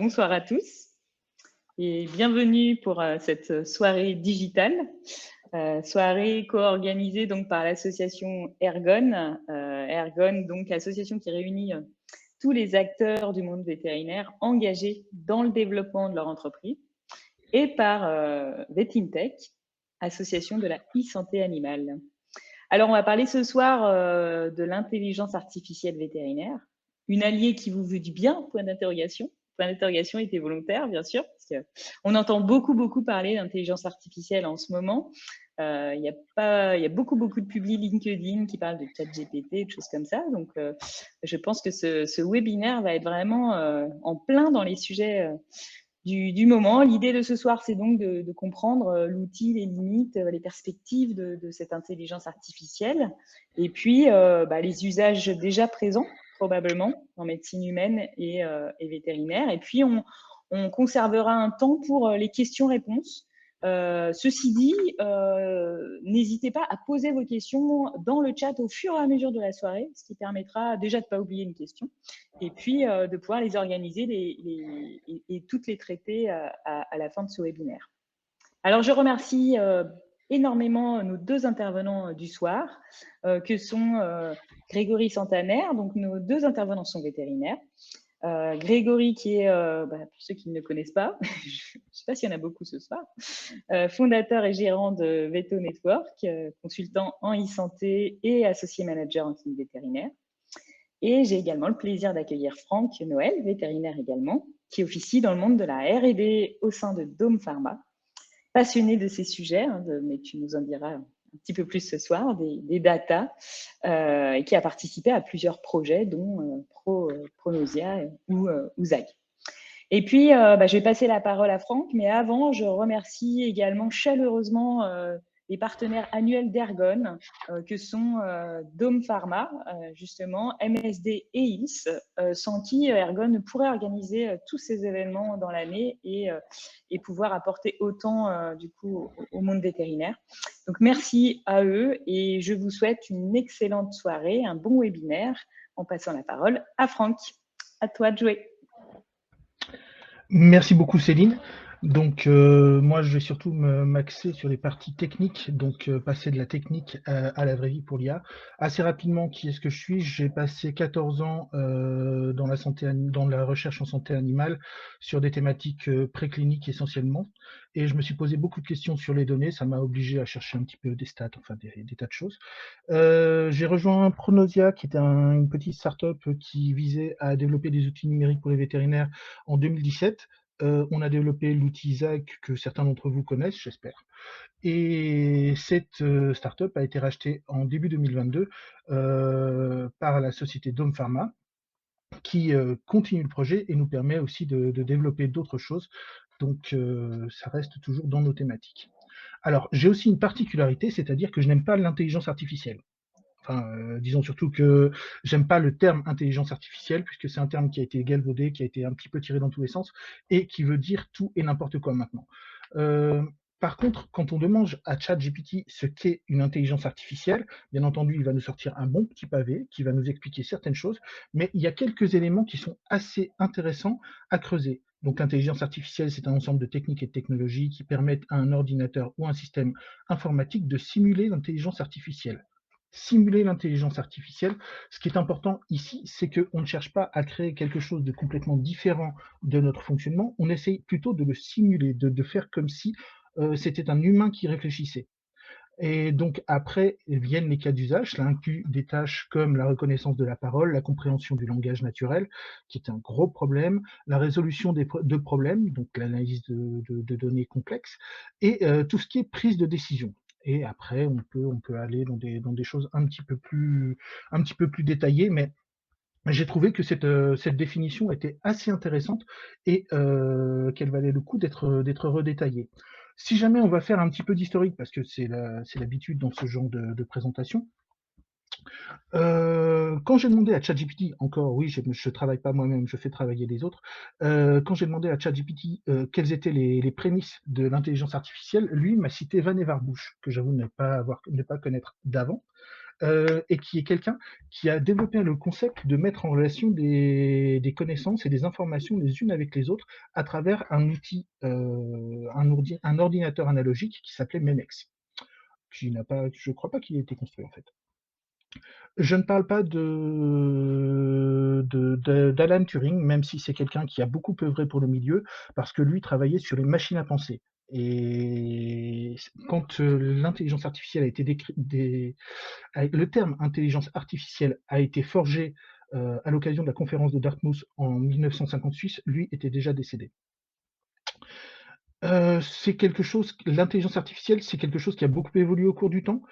bonsoir à tous et bienvenue pour cette soirée digitale, soirée co-organisée donc par l'association Ergon. Ergon, donc association qui réunit tous les acteurs du monde vétérinaire engagés dans le développement de leur entreprise, et par VetinTech, association de la e-santé animale. Alors, on va parler ce soir de l'intelligence artificielle vétérinaire, une alliée qui vous veut du bien, point d'interrogation. Point d'interrogation était volontaire, bien sûr, parce qu'on entend beaucoup parler d'intelligence artificielle en ce moment. Il y a beaucoup de publics LinkedIn qui parlent de ChatGPT, de choses comme ça. Donc, je pense que ce webinaire va être vraiment en plein dans les sujets du moment. L'idée de ce soir, c'est donc de comprendre l'outil, les limites, les perspectives de cette intelligence artificielle, et puis les usages déjà présents, probablement, en médecine humaine et vétérinaire. Et puis, on conservera un temps pour les questions-réponses. Ceci dit, n'hésitez pas à poser vos questions dans le chat au fur et à mesure de la soirée, ce qui permettra déjà de ne pas oublier une question, et puis de pouvoir les organiser et toutes les traiter à la fin de ce webinaire. Alors, je remercie énormément nos deux intervenants du soir, que sont Grégory Santaner. Donc, nos deux intervenants sont vétérinaires. Grégory, qui est, pour ceux qui ne le connaissent pas, je ne sais pas s'il y en a beaucoup ce soir, fondateur et gérant de Veto Network, consultant en e-santé et associé manager en clinique vétérinaire. Et j'ai également le plaisir d'accueillir Franck Noël, vétérinaire également, qui officie dans le monde de la R&D au sein de Dome Pharma, passionné de ces sujets, mais tu nous en diras un petit peu plus ce soir, des data, et qui a participé à plusieurs projets, dont Pronosia ou ZAG. Et puis, je vais passer la parole à Franck, mais avant, je remercie également chaleureusement les partenaires annuels d'Ergon, que sont Dome Pharma, justement, MSD et ILS, sans qui Ergon ne pourrait organiser tous ces événements dans l'année et pouvoir apporter autant du coup au monde vétérinaire. Donc, merci à eux et je vous souhaite une excellente soirée, un bon webinaire, en passant la parole à Franck. À toi de jouer. Merci beaucoup Céline. Donc moi je vais surtout m'axer sur les parties techniques, donc passer de la technique à la vraie vie pour l'IA. Assez rapidement, qui est-ce que je suis? J'ai passé 14 ans dans la recherche en santé animale sur des thématiques précliniques essentiellement, et je me suis posé beaucoup de questions sur les données. Ça m'a obligé à chercher un petit peu des stats, enfin des tas de choses. J'ai rejoint Pronosia, qui était une petite start-up qui visait à développer des outils numériques pour les vétérinaires en 2017. On a développé l'outil ZAG que certains d'entre vous connaissent, j'espère. Et cette start-up a été rachetée en début 2022 par la société Dome Pharma, qui continue le projet et nous permet aussi de développer d'autres choses. Donc ça reste toujours dans nos thématiques. Alors, j'ai aussi une particularité, c'est-à-dire que je n'aime pas l'intelligence artificielle. Enfin, disons surtout que j'aime pas le terme intelligence artificielle, puisque c'est un terme qui a été galvaudé, qui a été un petit peu tiré dans tous les sens, et qui veut dire tout et n'importe quoi maintenant. Par contre, quand on demande à ChatGPT ce qu'est une intelligence artificielle, bien entendu, il va nous sortir un bon petit pavé qui va nous expliquer certaines choses, mais il y a quelques éléments qui sont assez intéressants à creuser. Donc l'intelligence artificielle, c'est un ensemble de techniques et de technologies qui permettent à un ordinateur ou un système informatique de simuler l'intelligence artificielle. Simuler l'intelligence artificielle, ce qui est important ici, c'est qu'on ne cherche pas à créer quelque chose de complètement différent de notre fonctionnement, on essaye plutôt de le simuler, de faire comme si c'était un humain qui réfléchissait. Et donc après viennent les cas d'usage, cela inclut des tâches comme la reconnaissance de la parole, la compréhension du langage naturel, qui est un gros problème, la résolution de problèmes, donc l'analyse de données complexes, et tout ce qui est prise de décision. Et après, on peut aller dans des choses un petit peu plus détaillées, mais j'ai trouvé que cette définition était assez intéressante et qu'elle valait le coup d'être redétaillée. Si jamais on va faire un petit peu d'historique, parce que c'est l'habitude dans ce genre de présentation, quand j'ai demandé à ChatGPT, encore oui, je ne travaille pas moi-même, je fais travailler les autres, quand j'ai demandé à ChatGPT quelles étaient les prémices de l'intelligence artificielle, lui m'a cité Van Nevar Bush, que j'avoue ne pas connaître d'avant. et qui est quelqu'un qui a développé le concept de mettre en relation des connaissances et des informations les unes avec les autres à travers un outil, un ordinateur analogique qui s'appelait MEMEX, qui n'a pas, je crois pas qu'il ait été construit en fait. Je ne parle pas d'Alan Turing, même si c'est quelqu'un qui a beaucoup œuvré pour le milieu, parce que lui travaillait sur les machines à penser. Et quand l'intelligence artificielle a été le terme intelligence artificielle a été forgé à l'occasion de la conférence de Dartmouth en 1956, lui était déjà décédé. C'est quelque chose, l'intelligence artificielle, c'est quelque chose qui a beaucoup évolué au cours du temps.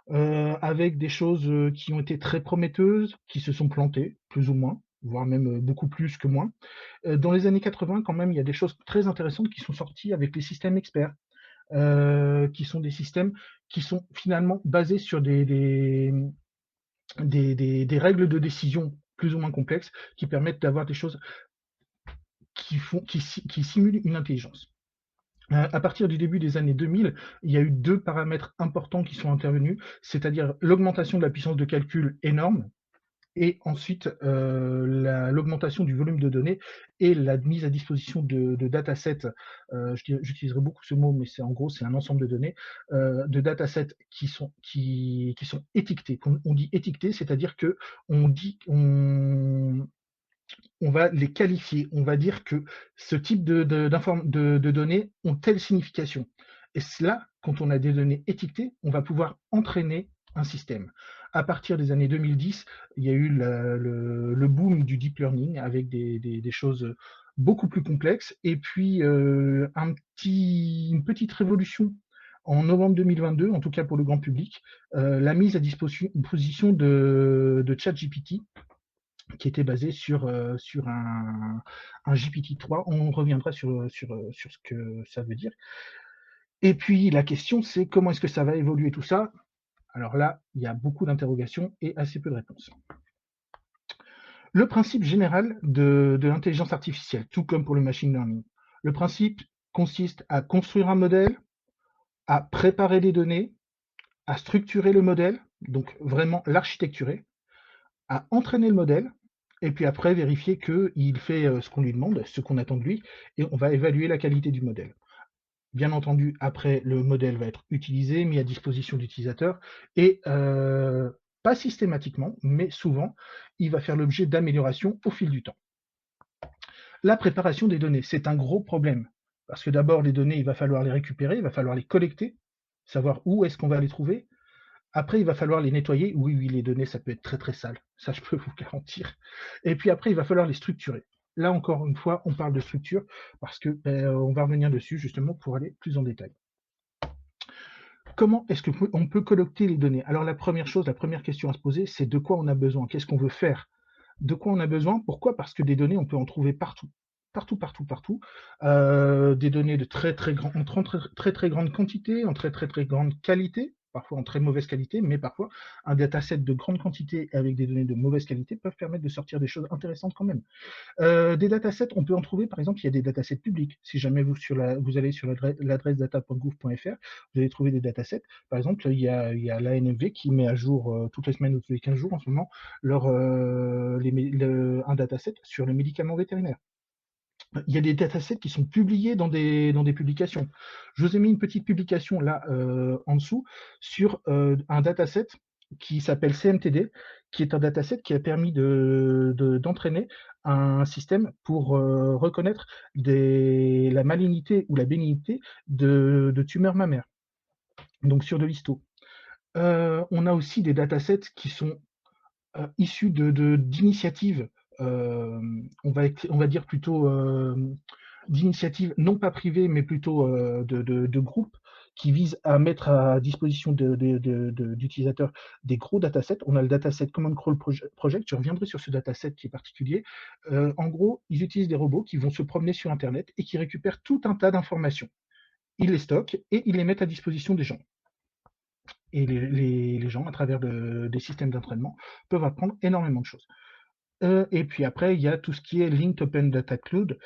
Avec des choses qui ont été très prometteuses, qui se sont plantées, plus ou moins, voire même beaucoup plus que moins. Dans les années 80, quand même, il y a des choses très intéressantes qui sont sorties avec les systèmes experts, qui sont des systèmes qui sont finalement basés sur des règles de décision plus ou moins complexes, qui permettent d'avoir des choses qui simulent une intelligence. À partir du début des années 2000, il y a eu deux paramètres importants qui sont intervenus, c'est-à-dire l'augmentation de la puissance de calcul énorme et ensuite l'augmentation du volume de données et la mise à disposition de datasets. J'utiliserai beaucoup ce mot, mais c'est en gros c'est un ensemble de données, de datasets qui sont étiquetés. On dit étiquetés, c'est-à-dire que on va les qualifier, on va dire que ce type de données ont telle signification. Et cela, quand on a des données étiquetées, on va pouvoir entraîner un système. À partir des années 2010, il y a eu le boom du deep learning avec des choses beaucoup plus complexes. Et puis, une petite révolution en novembre 2022, en tout cas pour le grand public, la mise à disposition de ChatGPT, qui était basé sur un GPT-3. On reviendra sur ce que ça veut dire. Et puis la question, c'est comment est-ce que ça va évoluer tout ça? Alors là, il y a beaucoup d'interrogations et assez peu de réponses. Le principe général de l'intelligence artificielle, tout comme pour le machine learning, le principe consiste à construire un modèle, à préparer des données, à structurer le modèle, donc vraiment l'architecturer, à entraîner le modèle, et puis après vérifier qu'il fait ce qu'on lui demande, ce qu'on attend de lui, et on va évaluer la qualité du modèle. Bien entendu, après, le modèle va être utilisé, mis à disposition d'utilisateurs, et pas systématiquement, mais souvent, il va faire l'objet d'améliorations au fil du temps. La préparation des données, c'est un gros problème, parce que d'abord, les données, il va falloir les récupérer, il va falloir les collecter, savoir où est-ce qu'on va les trouver. Après, il va falloir les nettoyer. Oui, oui, les données, ça peut être très, très sale. Ça, je peux vous garantir. Et puis après, il va falloir les structurer. Là, encore une fois, on parle de structure parce que on va revenir dessus justement pour aller plus en détail. Comment est-ce qu'on peut collecter les données? Alors, la première chose, la première question à se poser, c'est de quoi on a besoin? Qu'est-ce qu'on veut faire? De quoi on a besoin? Pourquoi? Parce que des données, on peut en trouver partout. Partout, partout, partout. Des données de très, très, en très, très grande quantité, en très, très, très grande qualité, parfois en très mauvaise qualité, mais parfois un dataset de grande quantité avec des données de mauvaise qualité peuvent permettre de sortir des choses intéressantes quand même. Des datasets, on peut en trouver, par exemple, il y a des datasets publics. Si jamais vous allez sur l'adresse data.gouv.fr, vous allez trouver des datasets. Par exemple, il y a l'ANMV qui met à jour toutes les semaines ou tous les 15 jours en ce moment un dataset sur les médicaments vétérinaires. Il y a des datasets qui sont publiés dans des publications. Je vous ai mis une petite publication là en dessous sur un dataset qui s'appelle CMTD, qui est un dataset qui a permis d'entraîner un système pour reconnaître la malignité ou la bénignité de tumeurs mammaires, donc sur de l'histo. On a aussi des datasets qui sont issus d'initiatives, on va dire plutôt d'initiatives non pas privées, mais plutôt de groupes qui visent à mettre à disposition d'utilisateurs des gros datasets. On a le dataset Command Crawl Project, je reviendrai sur ce dataset qui est particulier. En gros, ils utilisent des robots qui vont se promener sur Internet et qui récupèrent tout un tas d'informations. Ils les stockent et ils les mettent à disposition des gens. Et les gens, à travers des systèmes d'entraînement, peuvent apprendre énormément de choses. Et puis après, il y a tout ce qui est Linked Open Data Cloud,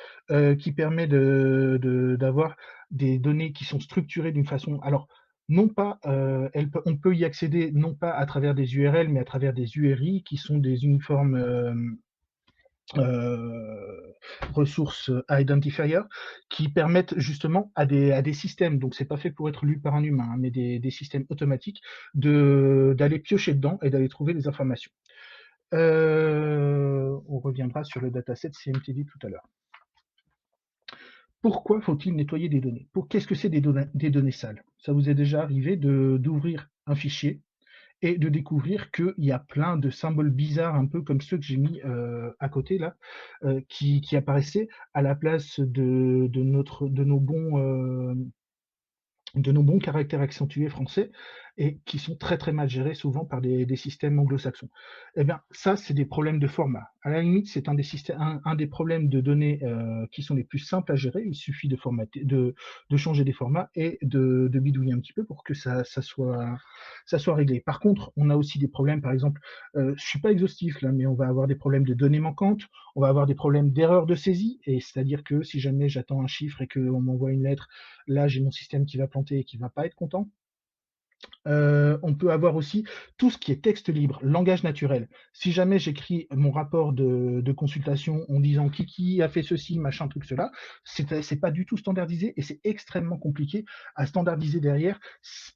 qui permet d'avoir des données qui sont structurées d'une façon. Alors, non pas, on peut y accéder non pas à travers des URL, mais à travers des URI qui sont des uniformes ressources identifiers qui permettent justement à des systèmes, donc c'est pas fait pour être lu par un humain, hein, mais des systèmes automatiques, d'aller piocher dedans et d'aller trouver des informations. On reviendra sur le dataset CMTD tout à l'heure. Pourquoi faut-il nettoyer des données? Qu'est-ce que c'est des données sales? Ça vous est déjà arrivé d'ouvrir un fichier et de découvrir qu'il y a plein de symboles bizarres, un peu comme ceux que j'ai mis à côté là, qui apparaissaient à la place de nos bons caractères accentués français et qui sont très très mal gérés souvent par des systèmes anglo-saxons. Eh bien, ça, c'est des problèmes de format. À la limite, c'est un des problèmes de données qui sont les plus simples à gérer. Il suffit de formater, de changer des formats et de bidouiller un petit peu pour que ça soit réglé. Par contre, on a aussi des problèmes, par exemple, je suis pas exhaustif là, mais on va avoir des problèmes de données manquantes, on va avoir des problèmes d'erreur de saisie, et c'est-à-dire que si jamais j'attends un chiffre et qu'on m'envoie une lettre, là, j'ai mon système qui va planter et qui va pas être content. On peut avoir aussi tout ce qui est texte libre, langage naturel. Si jamais j'écris mon rapport de consultation en disant qui a fait ceci, machin, truc, cela, c'est pas du tout standardisé et c'est extrêmement compliqué à standardiser derrière,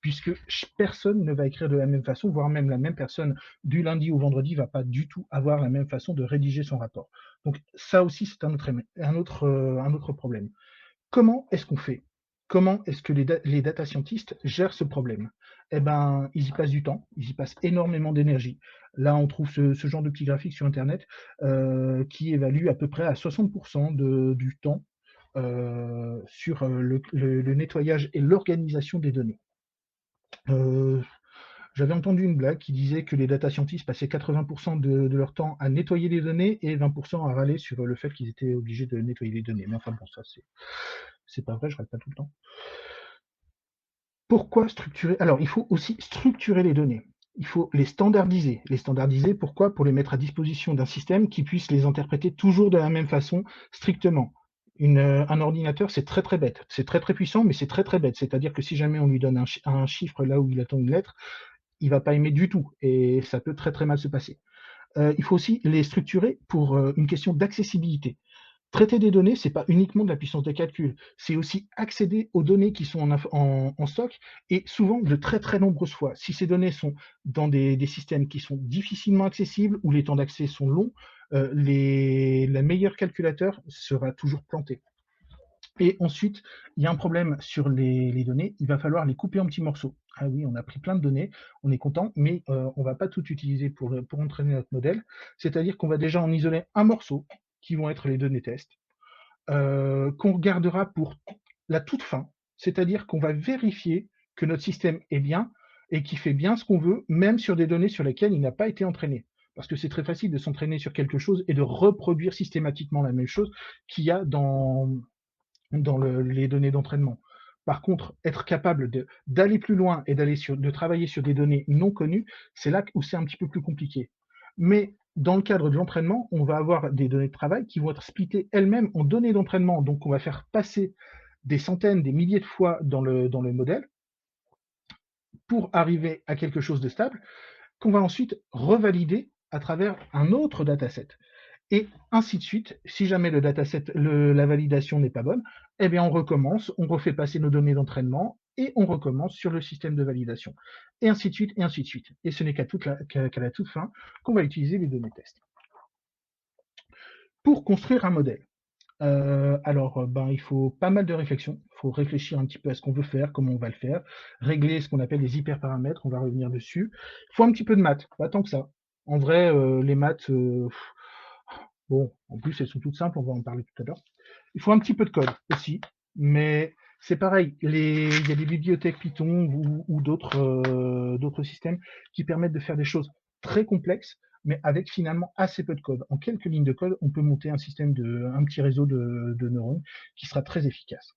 puisque personne ne va écrire de la même façon, voire même la même personne du lundi au vendredi va pas du tout avoir la même façon de rédiger son rapport. Donc ça aussi, c'est un autre problème. Comment est-ce qu'on fait? Comment est-ce que les data scientists gèrent ce problème? Eh ben, ils y passent du temps, ils y passent énormément d'énergie. Là, on trouve ce genre de petits graphiques sur Internet qui évalue à peu près à 60% du temps sur le nettoyage et l'organisation des données. Euh, J'avais entendu une blague qui disait que les data scientists passaient 80% de leur temps à nettoyer les données et 20% à râler sur le fait qu'ils étaient obligés de nettoyer les données. Mais enfin bon, ça c'est pas vrai, je râle pas tout le temps. Pourquoi structurer? Alors, il faut aussi structurer les données. Il faut les standardiser. Les standardiser, pourquoi? Pour les mettre à disposition d'un système qui puisse les interpréter toujours de la même façon, strictement. Un ordinateur, c'est très très bête. C'est très très puissant, mais c'est très très bête. C'est-à-dire que si jamais on lui donne un chiffre là où il attend une lettre, il va pas aimer du tout. Et ça peut très très mal se passer. Il faut aussi les structurer pour une question d'accessibilité. Traiter des données, c'est pas uniquement de la puissance de calcul, c'est aussi accéder aux données qui sont en stock et souvent de très très nombreuses fois. Si ces données sont dans des systèmes qui sont difficilement accessibles ou les temps d'accès sont longs, la meilleure calculateur sera toujours plantée. Et ensuite, il y a un problème sur les données, il va falloir les couper en petits morceaux. Ah oui, on a pris plein de données, on est content, mais on va pas tout utiliser pour entraîner notre modèle. C'est-à-dire qu'on va déjà en isoler un morceau, qui vont être les données test, qu'on gardera pour la toute fin. C'est-à-dire qu'on va vérifier que notre système est bien et qu'il fait bien ce qu'on veut, même sur des données sur lesquelles il n'a pas été entraîné. Parce que c'est très facile de s'entraîner sur quelque chose et de reproduire systématiquement la même chose qu'il y a dans les données d'entraînement. Par contre, être capable d'aller plus loin et de travailler sur des données non connues, c'est là où c'est un petit peu plus compliqué. Mais dans le cadre de l'entraînement, on va avoir des données de travail qui vont être splittées elles-mêmes en données d'entraînement. Donc, on va faire passer des centaines, des milliers de fois dans le modèle pour arriver à quelque chose de stable qu'on va ensuite revalider à travers un autre dataset. Et ainsi de suite. Si jamais le dataset, la validation n'est pas bonne, eh bien on recommence, on refait passer nos données d'entraînement et on recommence sur le système de validation. Et ainsi de suite, et ainsi de suite. Et ce n'est qu'à la toute fin qu'on va utiliser les données test. Pour construire un modèle, il faut pas mal de réflexion. Il faut réfléchir un petit peu à ce qu'on veut faire, comment on va le faire, régler ce qu'on appelle les hyperparamètres, on va revenir dessus. Il faut un petit peu de maths, pas tant que ça. En vrai, les maths, bon, en plus, elles sont toutes simples, on va en parler tout à l'heure. Il faut un petit peu de code aussi, mais c'est pareil. Il y a des bibliothèques Python ou d'autres systèmes qui permettent de faire des choses très complexes, mais avec finalement assez peu de code. En quelques lignes de code, on peut monter un petit réseau de neurones qui sera très efficace.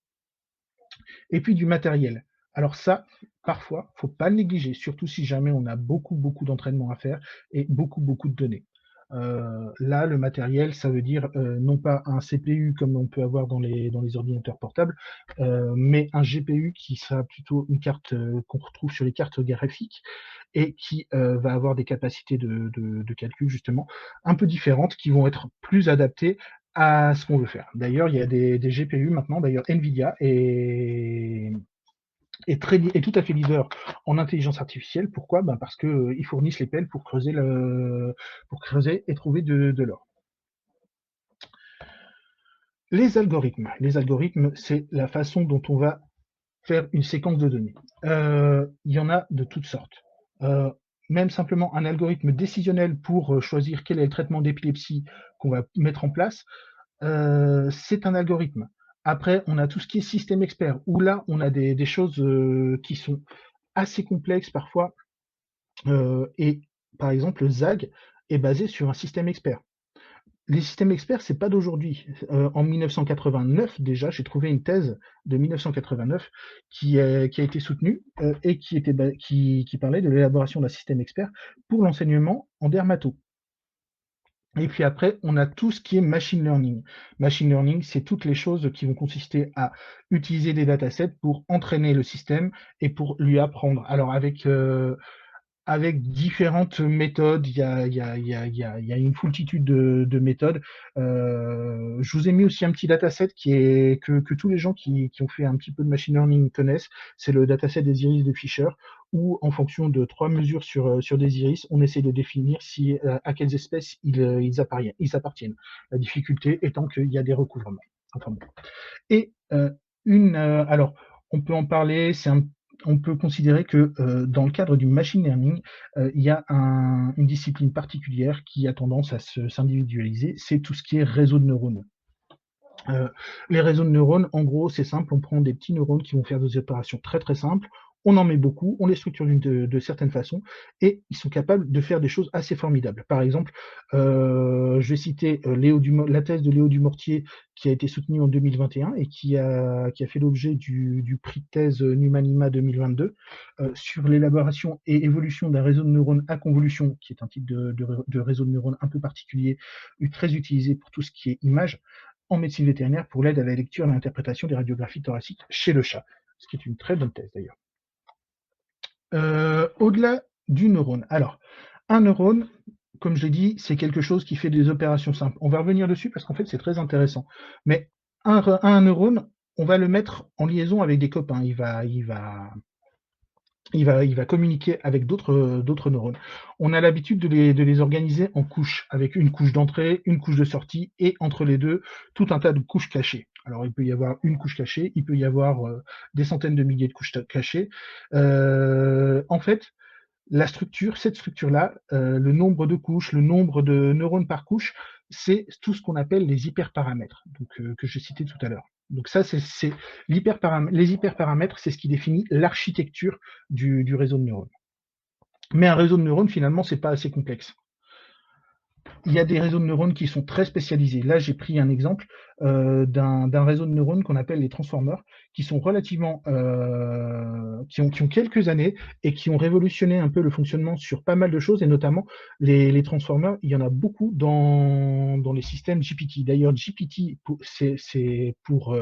Et puis du matériel. Alors ça, parfois, faut pas le négliger, surtout si jamais on a beaucoup d'entraînement à faire et beaucoup de données. Là, le matériel, ça veut dire non pas un CPU comme on peut avoir dans les ordinateurs portables, mais un GPU qui sera plutôt une carte qu'on retrouve sur les cartes graphiques et qui va avoir des capacités de calcul justement un peu différentes qui vont être plus adaptées à ce qu'on veut faire. D'ailleurs, il y a des GPU maintenant, d'ailleurs Nvidia est tout à fait leader en intelligence artificielle. Pourquoi? Ben parce que ils fournissent les pelles pour creuser et trouver de l'or. Les algorithmes, c'est la façon dont on va faire une séquence de données. Il y en a de toutes sortes. Euh, Même simplement un algorithme décisionnel pour choisir quel est le traitement d'épilepsie qu'on va mettre en place, c'est un algorithme. Après, on a tout ce qui est système expert, où là, on a des choses qui sont assez complexes parfois. Et par exemple, le ZAG est basé sur un système expert. Les systèmes experts, c'est pas d'aujourd'hui. En 1989, déjà, j'ai trouvé une thèse de 1989 qui a été soutenue et qui parlait de l'élaboration d'un système expert pour l'enseignement en dermato. Et puis après, on a tout ce qui est machine learning. Machine learning, c'est toutes les choses qui vont consister à utiliser des datasets pour entraîner le système et pour lui apprendre. Alors avec différentes méthodes, il y a une foultitude de méthodes. Je vous ai mis aussi un petit dataset que tous les gens qui ont fait un petit peu de machine learning connaissent. C'est le dataset des iris de Fisher, où en fonction de 3 mesures sur des iris, on essaie de définir à quelles espèces ils appartiennent. La difficulté étant qu'il y a des recouvrements. Enfin bon. Et alors, on peut en parler, on peut considérer que dans le cadre du machine learning, il y a une discipline particulière qui a tendance à s'individualiser, c'est tout ce qui est réseau de neurones. Les réseaux de neurones, en gros, c'est simple, on prend des petits neurones qui vont faire des opérations très très simples, on en met beaucoup, on les structure de certaines façons, et ils sont capables de faire des choses assez formidables. Par exemple, je vais citer la thèse de Léo Dumortier qui a été soutenue en 2021 et qui a fait l'objet du prix de thèse Numanima 2022 sur l'élaboration et évolution d'un réseau de neurones à convolution, qui est un type de réseau de neurones un peu particulier, très utilisé pour tout ce qui est image en médecine vétérinaire pour l'aide à la lecture et à l'interprétation des radiographies thoraciques chez le chat, ce qui est une très bonne thèse d'ailleurs. Au-delà du neurone. Alors, un neurone, comme je l'ai dit, c'est quelque chose qui fait des opérations simples. On va revenir dessus parce qu'en fait, c'est très intéressant. Mais un neurone, on va le mettre en liaison avec des copains. Il va communiquer avec d'autres neurones. On a l'habitude de les organiser en couches, avec une couche d'entrée, une couche de sortie, et entre les deux, tout un tas de couches cachées. Alors, il peut y avoir une couche cachée, il peut y avoir des centaines de milliers de couches cachées. En fait, cette structure-là, le nombre de couches, le nombre de neurones par couche, c'est tout ce qu'on appelle les hyperparamètres, donc, que j'ai cité tout à l'heure. Donc ça, les hyperparamètres, c'est ce qui définit l'architecture du réseau de neurones. Mais un réseau de neurones, finalement, c'est pas assez complexe. Il y a des réseaux de neurones qui sont très spécialisés. Là, j'ai pris un exemple d'un réseau de neurones qu'on appelle les transformers, qui sont relativement, qui ont quelques années et qui ont révolutionné un peu le fonctionnement sur pas mal de choses, et notamment les transformers. Il y en a beaucoup dans les systèmes GPT. D'ailleurs, GPT, c'est pour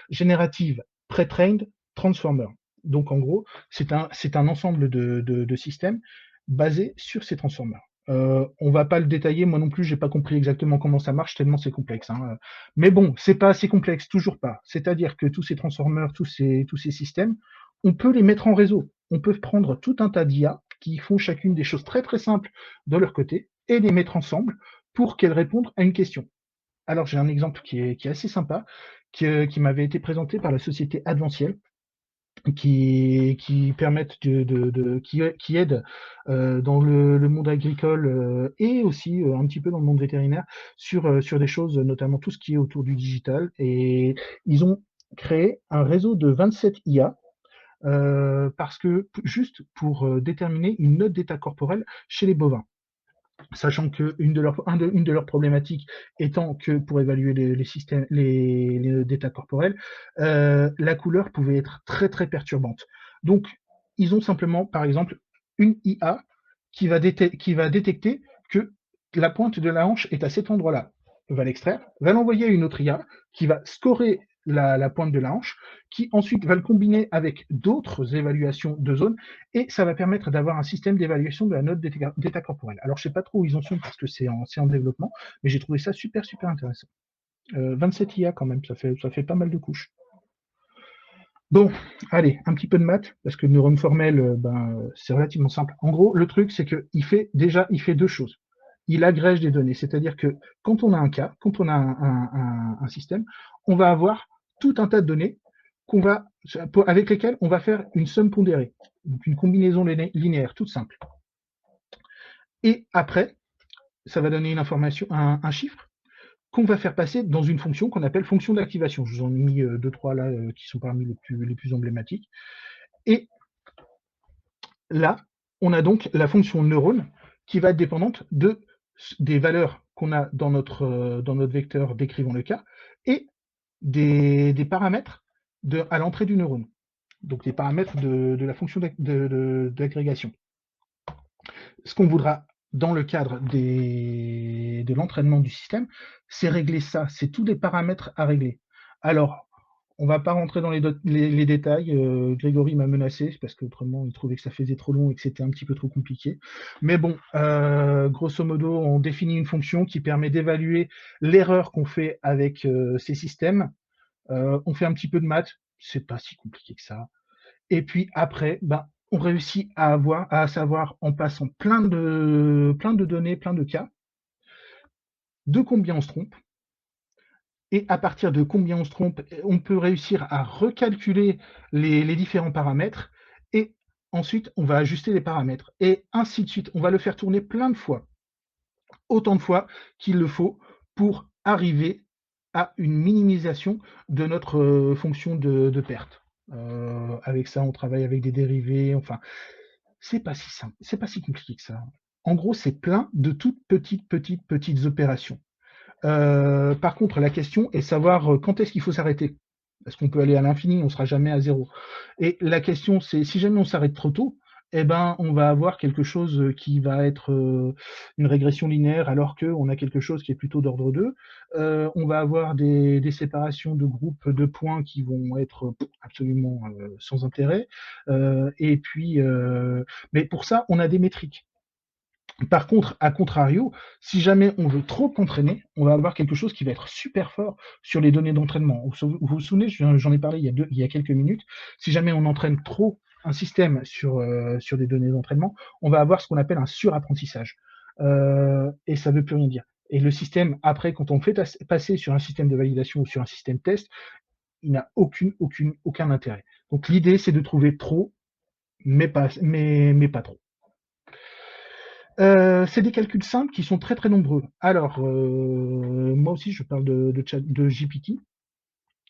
Generative Pre-trained Transformer. Donc, en gros, c'est un ensemble de systèmes basés sur ces transformers. On va pas le détailler, moi non plus, j'ai pas compris exactement comment ça marche, tellement c'est complexe, hein. Mais bon, c'est pas assez complexe, toujours pas. C'est-à-dire que tous ces transformers, tous ces systèmes, on peut les mettre en réseau. On peut prendre tout un tas d'IA qui font chacune des choses très très simples de leur côté et les mettre ensemble pour qu'elles répondent à une question. Alors j'ai un exemple qui est assez sympa, qui m'avait été présenté par la société Adventiel, qui permettent qui aident dans le monde agricole et aussi un petit peu dans le monde vétérinaire sur des choses, notamment tout ce qui est autour du digital. Et ils ont créé un réseau de 27 IA parce que juste pour déterminer une note d'état corporel chez les bovins. Sachant qu'une de leurs problématiques étant que pour évaluer les systèmes, les d'état corporel, la couleur pouvait être très très perturbante. Donc, ils ont simplement, par exemple, une IA qui va détecter que la pointe de la hanche est à cet endroit-là, va l'extraire, va l'envoyer à une autre IA qui va scorer la pointe de la hanche, qui ensuite va le combiner avec d'autres évaluations de zone, et ça va permettre d'avoir un système d'évaluation de la note d'état corporel. Alors, je ne sais pas trop où ils en sont parce que c'est en développement, mais j'ai trouvé ça super, super intéressant. 27 IA quand même, ça fait pas mal de couches. Bon, allez, un petit peu de maths, parce que le neurone formel, c'est relativement simple. En gros, le truc, c'est qu'il fait deux choses. Il agrège des données, c'est-à-dire que quand on a un cas, quand on a un système, on va avoir tout un tas de données avec lesquelles on va faire une somme pondérée, donc une combinaison linéaire, toute simple. Et après, ça va donner une information, un chiffre, qu'on va faire passer dans une fonction qu'on appelle fonction d'activation. Je vous en ai mis deux, trois là qui sont parmi les plus emblématiques. Et là, on a donc la fonction neurone qui va être dépendante des valeurs qu'on a dans notre vecteur décrivant le cas et des paramètres à l'entrée du neurone. Donc des paramètres de la fonction d'agrégation. Ce qu'on voudra dans le cadre de l'entraînement du système, c'est régler ça. C'est tous les paramètres à régler. Alors, on ne va pas rentrer dans les détails. Grégory m'a menacé parce qu'autrement, il trouvait que ça faisait trop long et que c'était un petit peu trop compliqué. Mais bon, grosso modo, on définit une fonction qui permet d'évaluer l'erreur qu'on fait avec ces systèmes. On fait un petit peu de maths. C'est pas si compliqué que ça. Et puis après, on réussit à savoir, en passant plein de données, plein de cas, de combien on se trompe. Et à partir de combien on se trompe, on peut réussir à recalculer les différents paramètres. Et ensuite, on va ajuster les paramètres. Et ainsi de suite. On va le faire tourner plein de fois. Autant de fois qu'il le faut pour arriver à une minimisation de notre fonction de perte. Avec ça, on travaille avec des dérivés. Enfin, c'est pas si simple, c'est pas si compliqué que ça. En gros, c'est plein de toutes petites opérations. Par contre, la question est savoir quand est-ce qu'il faut s'arrêter. Parce qu'on peut aller à l'infini, on ne sera jamais à zéro. Et la question, c'est si jamais on s'arrête trop tôt, eh ben, on va avoir quelque chose qui va être une régression linéaire alors qu'on a quelque chose qui est plutôt d'ordre 2. On va avoir des séparations de groupes de points qui vont être absolument sans intérêt. Et puis, mais pour ça, on a des métriques. Par contre, à contrario, si jamais on veut trop entraîner, on va avoir quelque chose qui va être super fort sur les données d'entraînement. Vous vous souvenez, j'en ai parlé il y a quelques minutes, si jamais on entraîne trop un système sur des données d'entraînement, on va avoir ce qu'on appelle un surapprentissage. Et ça ne veut plus rien dire. Et le système, après, quand on fait passer sur un système de validation ou sur un système test, il n'a aucun intérêt. Donc l'idée, c'est de trouver trop, mais pas trop. C'est des calculs simples qui sont très très nombreux. Alors, moi aussi, je parle de GPT.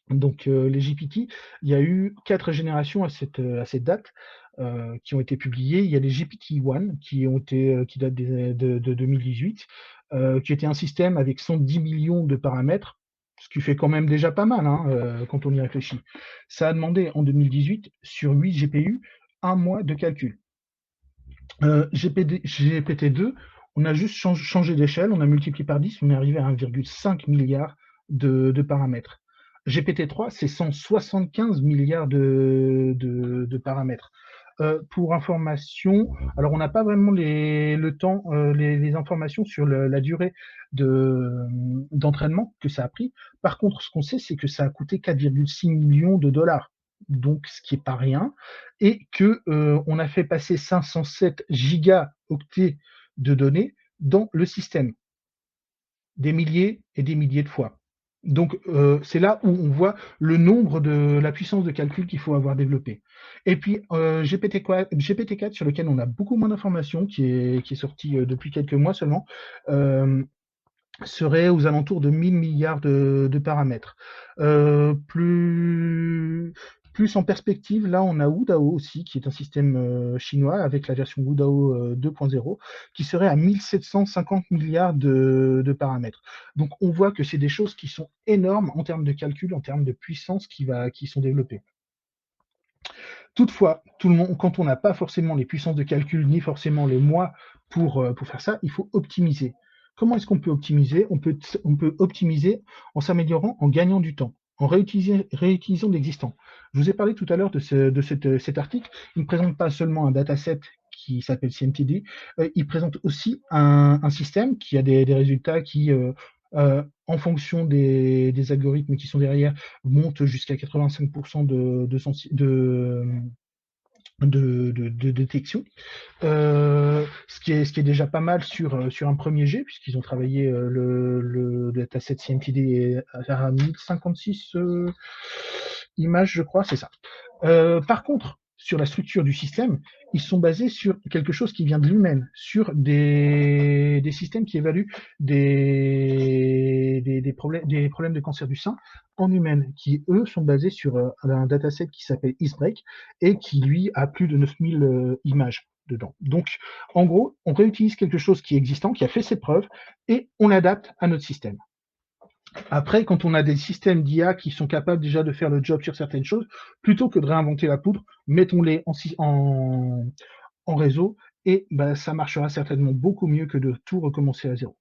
Donc, les GPT, il y a eu 4 générations à cette date qui ont été publiées. Il y a les GPT-1 qui datent de 2018, qui était un système avec 110 millions de paramètres, ce qui fait quand même déjà pas mal quand on y réfléchit. Ça a demandé en 2018, sur 8 GPU, un mois de calcul. GPT-2, on a juste changé d'échelle, on a multiplié par 10, on est arrivé à 1,5 milliard de paramètres. GPT-3, c'est 175 milliards de paramètres. Pour information, alors on n'a pas vraiment le temps, les informations sur la durée d'entraînement que ça a pris. Par contre, ce qu'on sait, c'est que ça a coûté 4,6 millions de dollars, donc ce qui n'est pas rien, et que on a fait passer 507 gigaoctets de données dans le système, des milliers et des milliers de fois. Donc c'est là où on voit le nombre de la puissance de calcul qu'il faut avoir développé. Et puis GPT-4 sur lequel on a beaucoup moins d'informations, qui est sorti depuis quelques mois seulement, serait aux alentours de 1000 milliards de paramètres. Plus en perspective, là, on a Wudao aussi, qui est un système chinois avec la version Wudao 2.0, qui serait à 1750 milliards de paramètres. Donc, on voit que c'est des choses qui sont énormes en termes de calcul, en termes de puissance qui sont développées. Toutefois, tout le monde, quand on n'a pas forcément les puissances de calcul, ni forcément les mois pour faire ça, il faut optimiser. Comment est-ce qu'on peut optimiser? On peut optimiser en s'améliorant, en gagnant du temps, en réutilisant l'existant. Je vous ai parlé tout à l'heure de cet article. Il ne présente pas seulement un dataset qui s'appelle CMTD, il présente aussi un système qui a des résultats qui, en fonction des algorithmes qui sont derrière, montent jusqu'à 85% de détection. Ce qui est déjà pas mal sur un premier jet, puisqu'ils ont travaillé le dataset CMTD à 1056 images, je crois, c'est ça. Par contre, sur la structure du système, ils sont basés sur quelque chose qui vient de l'humaine, sur des systèmes qui évaluent des problèmes de cancer du sein en humaine, qui eux sont basés sur un dataset qui s'appelle Eastbreak et qui lui a plus de 9000 images dedans. Donc, en gros, on réutilise quelque chose qui est existant, qui a fait ses preuves, et on l'adapte à notre système. Après, quand on a des systèmes d'IA qui sont capables déjà de faire le job sur certaines choses, plutôt que de réinventer la poudre, mettons-les en réseau et bah, ça marchera certainement beaucoup mieux que de tout recommencer à zéro.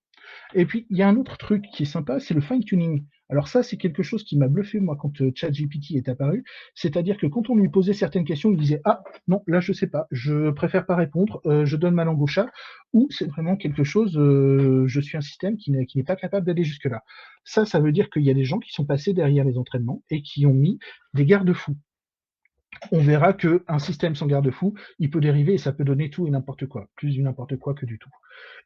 Et puis, il y a un autre truc qui est sympa, c'est le fine-tuning. Alors ça, c'est quelque chose qui m'a bluffé, moi, quand ChatGPT est apparu. C'est-à-dire que quand on lui posait certaines questions, il disait «Ah, non, là, je sais pas, je préfère pas répondre, je donne ma langue au chat», ou c'est vraiment quelque chose, je suis un système qui n'est pas capable d'aller jusque-là. Ça veut dire qu'il y a des gens qui sont passés derrière les entraînements et qui ont mis des garde-fous. On verra qu'un système sans garde-fou, il peut dériver et ça peut donner tout et n'importe quoi, plus du n'importe quoi que du tout.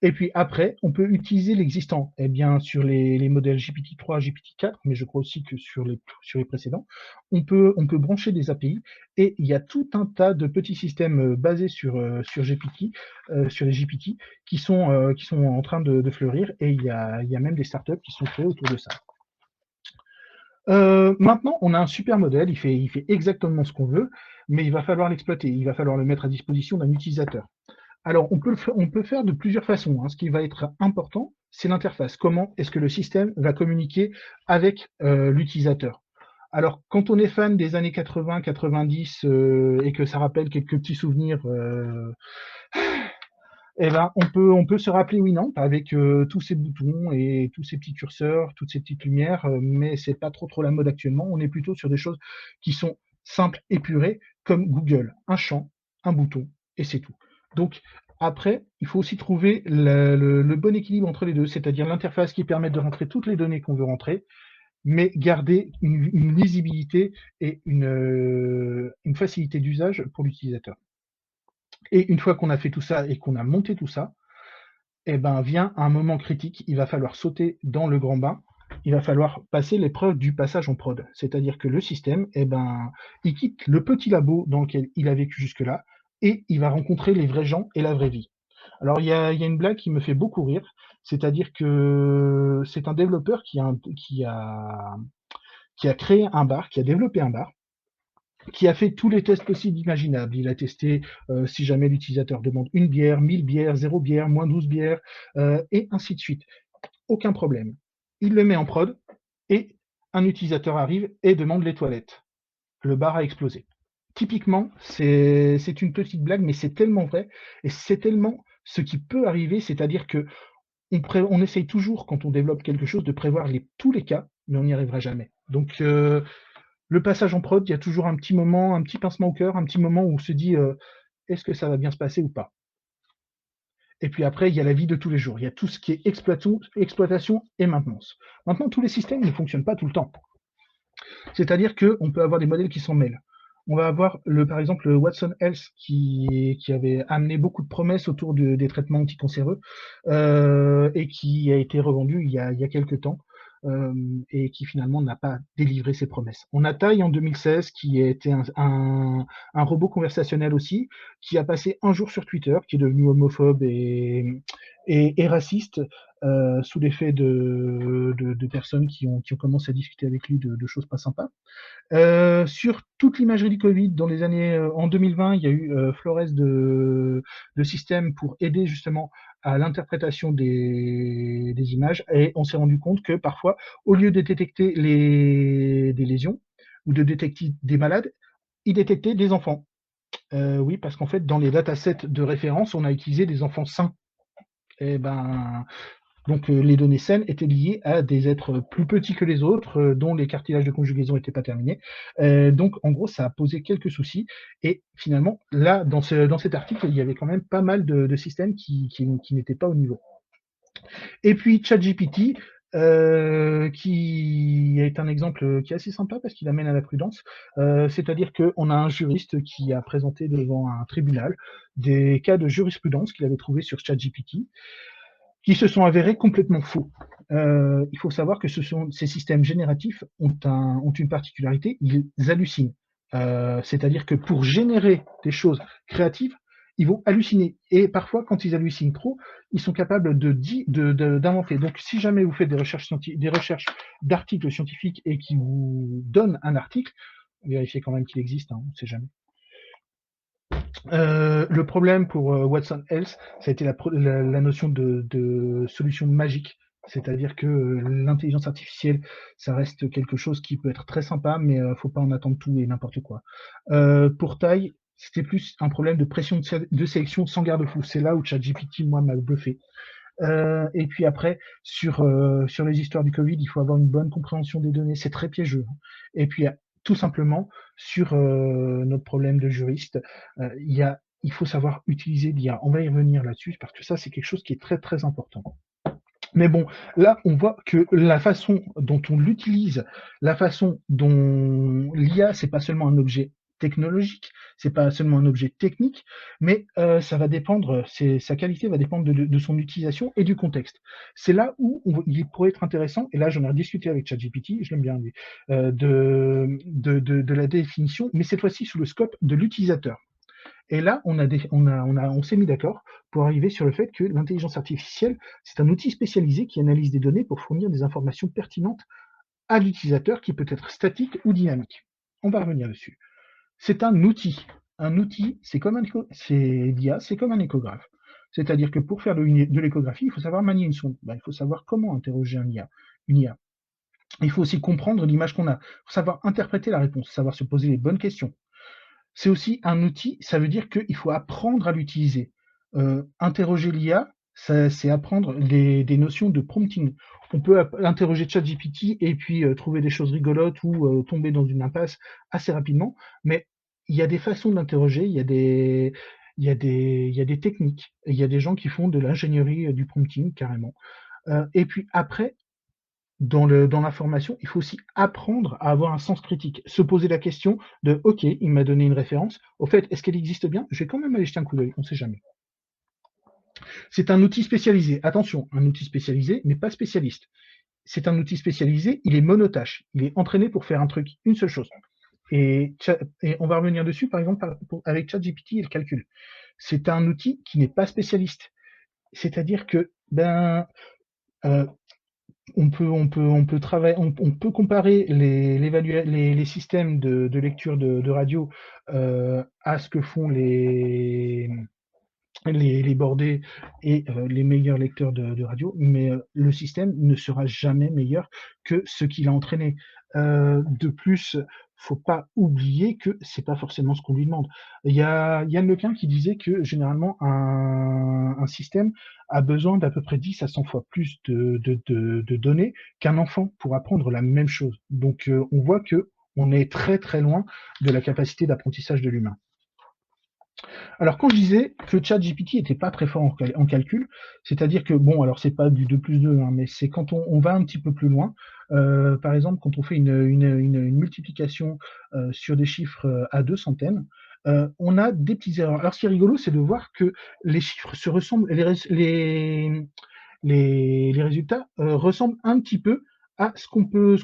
Et puis après, on peut utiliser l'existant. Eh bien, sur les modèles GPT-3, GPT-4, mais je crois aussi que sur les précédents, on peut brancher des API et il y a tout un tas de petits systèmes basés sur GPT, sur les GPT, qui sont en train de fleurir et il y a même des startups qui sont créées autour de ça. Maintenant, on a un super modèle, il fait exactement ce qu'on veut, mais il va falloir l'exploiter, il va falloir le mettre à disposition d'un utilisateur. Alors, on peut faire de plusieurs façons, hein. Ce qui va être important, c'est l'interface. Comment est-ce que le système va communiquer avec l'utilisateur? Alors, quand on est fan des années 80, 90 et que ça rappelle quelques petits souvenirs, eh ben, on peut se rappeler Winamp avec tous ces boutons et tous ces petits curseurs, toutes ces petites lumières, mais c'est pas trop la mode actuellement. On est plutôt sur des choses qui sont simples, épurées, comme Google, un champ, un bouton, et c'est tout. Donc après, il faut aussi trouver le bon équilibre entre les deux, c'est-à-dire l'interface qui permet de rentrer toutes les données qu'on veut rentrer, mais garder une lisibilité et une facilité d'usage pour l'utilisateur. Et une fois qu'on a fait tout ça et qu'on a monté tout ça, eh ben, vient un moment critique, il va falloir sauter dans le grand bain, il va falloir passer l'épreuve du passage en prod. C'est-à-dire que le système, eh ben, il quitte le petit labo dans lequel il a vécu jusque-là et il va rencontrer les vrais gens et la vraie vie. Alors, il y a une blague qui me fait beaucoup rire, c'est-à-dire que c'est un développeur qui a créé un bar, qui a développé un bar, qui a fait tous les tests possibles imaginables. Il a testé si jamais l'utilisateur demande une bière, 1000 bières, 0 bière, moins 12 bières, et ainsi de suite. Aucun problème. Il le met en prod et un utilisateur arrive et demande les toilettes. Le bar a explosé. Typiquement, c'est une petite blague, mais c'est tellement vrai et c'est tellement ce qui peut arriver, c'est-à-dire que on essaye toujours, quand on développe quelque chose, de prévoir tous les cas, mais on n'y arrivera jamais. Donc, le passage en prod, il y a toujours un petit moment, un petit pincement au cœur, un petit moment où on se dit est-ce que ça va bien se passer ou pas? Et puis après, il y a la vie de tous les jours. Il y a tout ce qui est exploitation et maintenance. Maintenant, tous les systèmes ne fonctionnent pas tout le temps. C'est-à-dire qu'on peut avoir des modèles qui s'en mêlent. On va avoir par exemple le Watson Health qui avait amené beaucoup de promesses autour des traitements anticancéreux et qui a été revendu il y a quelques temps et qui finalement n'a pas délivré ses promesses. On a Tai en 2016 qui a été un robot conversationnel aussi, qui a passé un jour sur Twitter, qui est devenu homophobe et raciste sous l'effet de personnes qui ont commencé à discuter avec lui de choses pas sympas. Sur toute l'imagerie du Covid, en 2020, il y a eu florès de systèmes pour aider justement à l'interprétation des images et on s'est rendu compte que parfois, au lieu de détecter des lésions ou de détecter des malades, il détectait des enfants. Oui, parce qu'en fait, dans les datasets de référence, on a utilisé des enfants sains. Et ben, Donc les données saines étaient liées à des êtres plus petits que les autres, dont les cartilages de conjugaison n'étaient pas terminés. Donc en gros, ça a posé quelques soucis. Et finalement, là, dans cet article, il y avait quand même pas mal de systèmes qui n'étaient pas au niveau. Et puis ChatGPT, qui est un exemple qui est assez sympa parce qu'il amène à la prudence. C'est-à-dire qu'on a un juriste qui a présenté devant un tribunal des cas de jurisprudence qu'il avait trouvés sur ChatGPT qui se sont avérés complètement faux. Il faut savoir que ces systèmes génératifs ont une particularité, ils hallucinent. C'est-à-dire que pour générer des choses créatives, ils vont halluciner. Et parfois, quand ils hallucinent trop, ils sont capables d'inventer. Donc, si jamais vous faites des recherches d'articles scientifiques et qui vous donnent un article, vérifiez quand même qu'il existe, hein, on ne sait jamais. Le problème pour Watson Health, ça a été la notion de solution magique. C'est-à-dire que l'intelligence artificielle, ça reste quelque chose qui peut être très sympa, mais faut pas en attendre tout et n'importe quoi. Pour taille, c'était plus un problème de pression de sélection sans garde-fou. C'est là où ChatGPT, moi, m'a bluffé. Et puis après, sur les histoires du Covid, il faut avoir une bonne compréhension des données. C'est très piégeux. Et puis, tout simplement, sur notre problème de juriste, il faut savoir utiliser l'IA. On va y revenir là-dessus, parce que ça, c'est quelque chose qui est très, très important. Mais bon, là, on voit que la façon dont on l'utilise, la façon dont l'IA, c'est pas seulement un objet technologique, c'est pas seulement un objet technique, mais ça va dépendre, sa qualité va dépendre de son utilisation et du contexte. C'est là où il pourrait être intéressant, et là j'en ai discuté avec ChatGPT, je l'aime bien lui, de la définition, mais cette fois-ci sous le scope de l'utilisateur. Et là, on s'est mis d'accord pour arriver sur le fait que l'intelligence artificielle, c'est un outil spécialisé qui analyse des données pour fournir des informations pertinentes à l'utilisateur qui peut être statique ou dynamique. On va revenir dessus. C'est un outil. Un outil, c'est comme l'IA, c'est comme un échographe. C'est-à-dire que pour faire de l'échographie, il faut savoir manier une sonde. Il faut savoir comment interroger une IA. Il faut aussi comprendre l'image qu'on a. Il faut savoir interpréter la réponse, savoir se poser les bonnes questions. C'est aussi un outil, ça veut dire qu'il faut apprendre à l'utiliser. Interroger l'IA, c'est apprendre des notions de prompting. On peut interroger ChatGPT et puis trouver des choses rigolotes ou tomber dans une impasse assez rapidement, mais il y a des façons de l'interroger, il y a des techniques, il y a des gens qui font de l'ingénierie du prompting carrément. Et puis après, dans l'information, il faut aussi apprendre à avoir un sens critique, se poser la question de OK, il m'a donné une référence. Au fait, est-ce qu'elle existe bien? Je vais quand même aller jeter un coup d'œil, on ne sait jamais. C'est un outil spécialisé. Attention, un outil spécialisé, mais pas spécialiste. C'est un outil spécialisé, il est monotâche. Il est entraîné pour faire un truc, une seule chose. Et on va revenir dessus, par exemple, avec ChatGPT et le calcul. C'est un outil qui n'est pas spécialiste. C'est-à-dire que, on peut comparer les systèmes de lecture de radio à ce que font les bordés et les meilleurs lecteurs de radio, mais le système ne sera jamais meilleur que ce qu'il a entraîné. De plus, faut pas oublier que c'est pas forcément ce qu'on lui demande. Il y a Yann Lequin qui disait que généralement un système a besoin d'à peu près 10 à 100 fois plus de données qu'un enfant pour apprendre la même chose. Donc on voit que on est très très loin de la capacité d'apprentissage de l'humain. Alors, quand je disais que ChatGPT n'était pas très fort en calcul, c'est-à-dire que, bon, alors c'est pas du 2 plus 2, hein, mais c'est quand on va un petit peu plus loin. Par exemple, quand on fait une multiplication sur des chiffres à 2 centaines, on a des petites erreurs. Alors, ce qui est rigolo, c'est de voir que les chiffres se ressemblent, les résultats ressemblent un petit peu à ce qu'on peut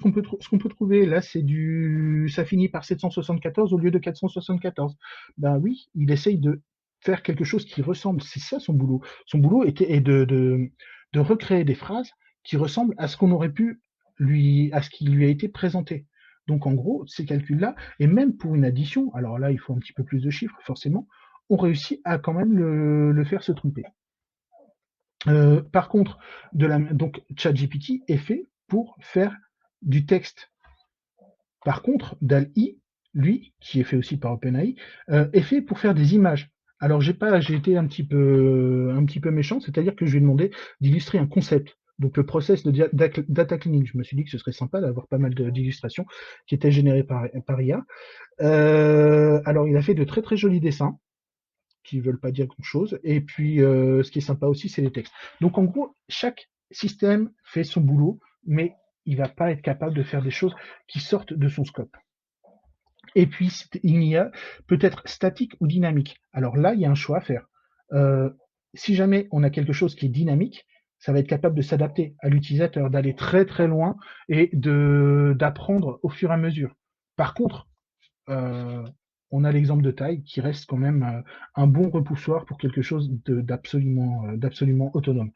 trouver. Là, ça finit par 774 au lieu de 474. Ben oui, il essaye de faire quelque chose qui ressemble. C'est ça son boulot. Son boulot est de recréer des phrases qui ressemblent à ce qu'on aurait pu à ce qui lui a été présenté. Donc en gros, ces calculs-là, et même pour une addition, alors là, il faut un petit peu plus de chiffres, forcément, on réussit à quand même le faire se tromper. Par contre, donc ChatGPT est fait pour faire du texte. Par contre, DALL-E, lui, qui est fait aussi par OpenAI, est fait pour faire des images. Alors j'ai été un petit peu méchant, c'est-à-dire que je lui ai demandé d'illustrer un concept. Donc le process de data cleaning, je me suis dit que ce serait sympa d'avoir pas mal d'illustrations qui étaient générées par IA. Alors il a fait de très très jolis dessins qui veulent pas dire grand-chose. Et puis ce qui est sympa aussi, c'est les textes. Donc en gros, chaque système fait son boulot, mais il va pas être capable de faire des choses qui sortent de son scope. Et puis, il y a peut-être statique ou dynamique. Alors là, il y a un choix à faire. Euh, si jamais on a quelque chose qui est dynamique, ça va être capable de s'adapter à l'utilisateur, d'aller très très loin et d'apprendre au fur et à mesure. Par contre, euh, on a l'exemple de taille qui reste quand même un bon repoussoir pour quelque chose d'absolument autonome.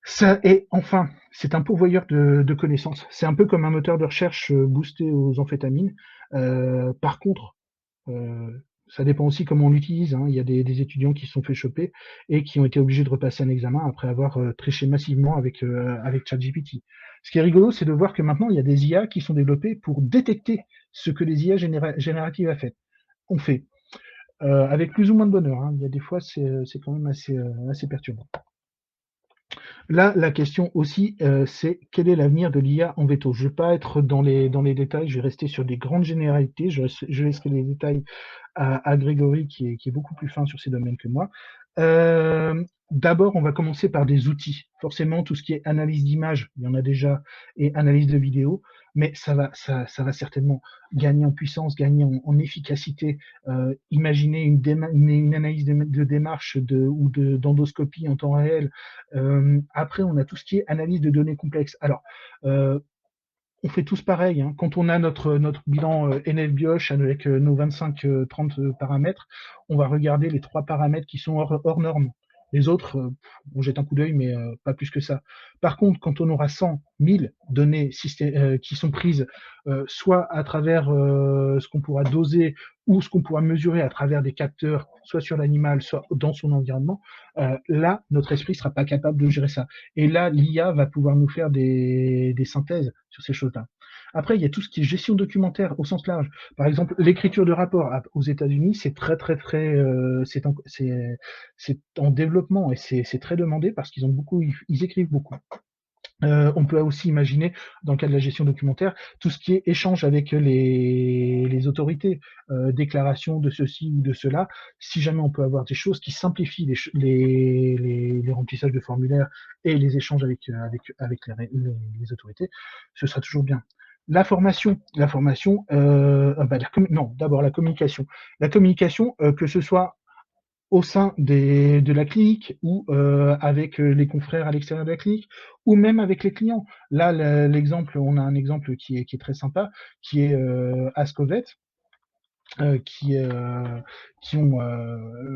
Ça, et enfin, c'est un pourvoyeur de connaissances. C'est un peu comme un moteur de recherche boosté aux amphétamines. Par contre, euh, ça dépend aussi comment on l'utilise, hein. Il y a des étudiants qui se sont fait choper et qui ont été obligés de repasser un examen après avoir triché massivement avec ChatGPT. Ce qui est rigolo, c'est de voir que maintenant, il y a des IA qui sont développées pour détecter ce que les IA génératives ont fait. Avec plus ou moins de bonheur, hein. Il y a des fois, c'est quand même assez perturbant. Là, la question aussi, c'est quel est l'avenir de l'IA en veto? Je ne vais pas être dans les détails, je vais rester sur des grandes généralités, je laisserai les détails à Grégory qui est beaucoup plus fin sur ces domaines que moi. D'abord, on va commencer par des outils. Forcément, tout ce qui est analyse d'image, il y en a déjà, et analyse de vidéo, mais ça va certainement gagner en puissance, gagner en efficacité. Imaginez une analyse de démarche ou d'endoscopie en temps réel. Après, on a tout ce qui est analyse de données complexes. Alors, on fait tous pareil, hein. Quand on a notre bilan NFBioche avec nos 25-30 paramètres, on va regarder les 3 paramètres qui sont hors normes. Les autres, on jette un coup d'œil, mais pas plus que ça. Par contre, quand on aura 100 000 données qui sont prises, soit à travers ce qu'on pourra doser ou ce qu'on pourra mesurer à travers des capteurs, soit sur l'animal, soit dans son environnement, là, notre esprit ne sera pas capable de gérer ça. Et là, l'IA va pouvoir nous faire des synthèses sur ces choses-là. Après, il y a tout ce qui est gestion documentaire au sens large. Par exemple, l'écriture de rapports aux États-Unis, c'est très, très, très, c'est en développement et c'est très demandé parce qu'ils ont beaucoup, ils écrivent beaucoup. On peut aussi imaginer, dans le cas de la gestion documentaire, tout ce qui est échange avec les autorités, déclaration de ceci ou de cela. Si jamais on peut avoir des choses qui simplifient les remplissages de formulaires et les échanges avec les autorités, ce sera toujours bien. Non, d'abord la communication. La communication, que ce soit au sein de la clinique ou avec les confrères à l'extérieur de la clinique ou même avec les clients. Là, on a un exemple qui est très sympa, qui est Ascovet, qui ont un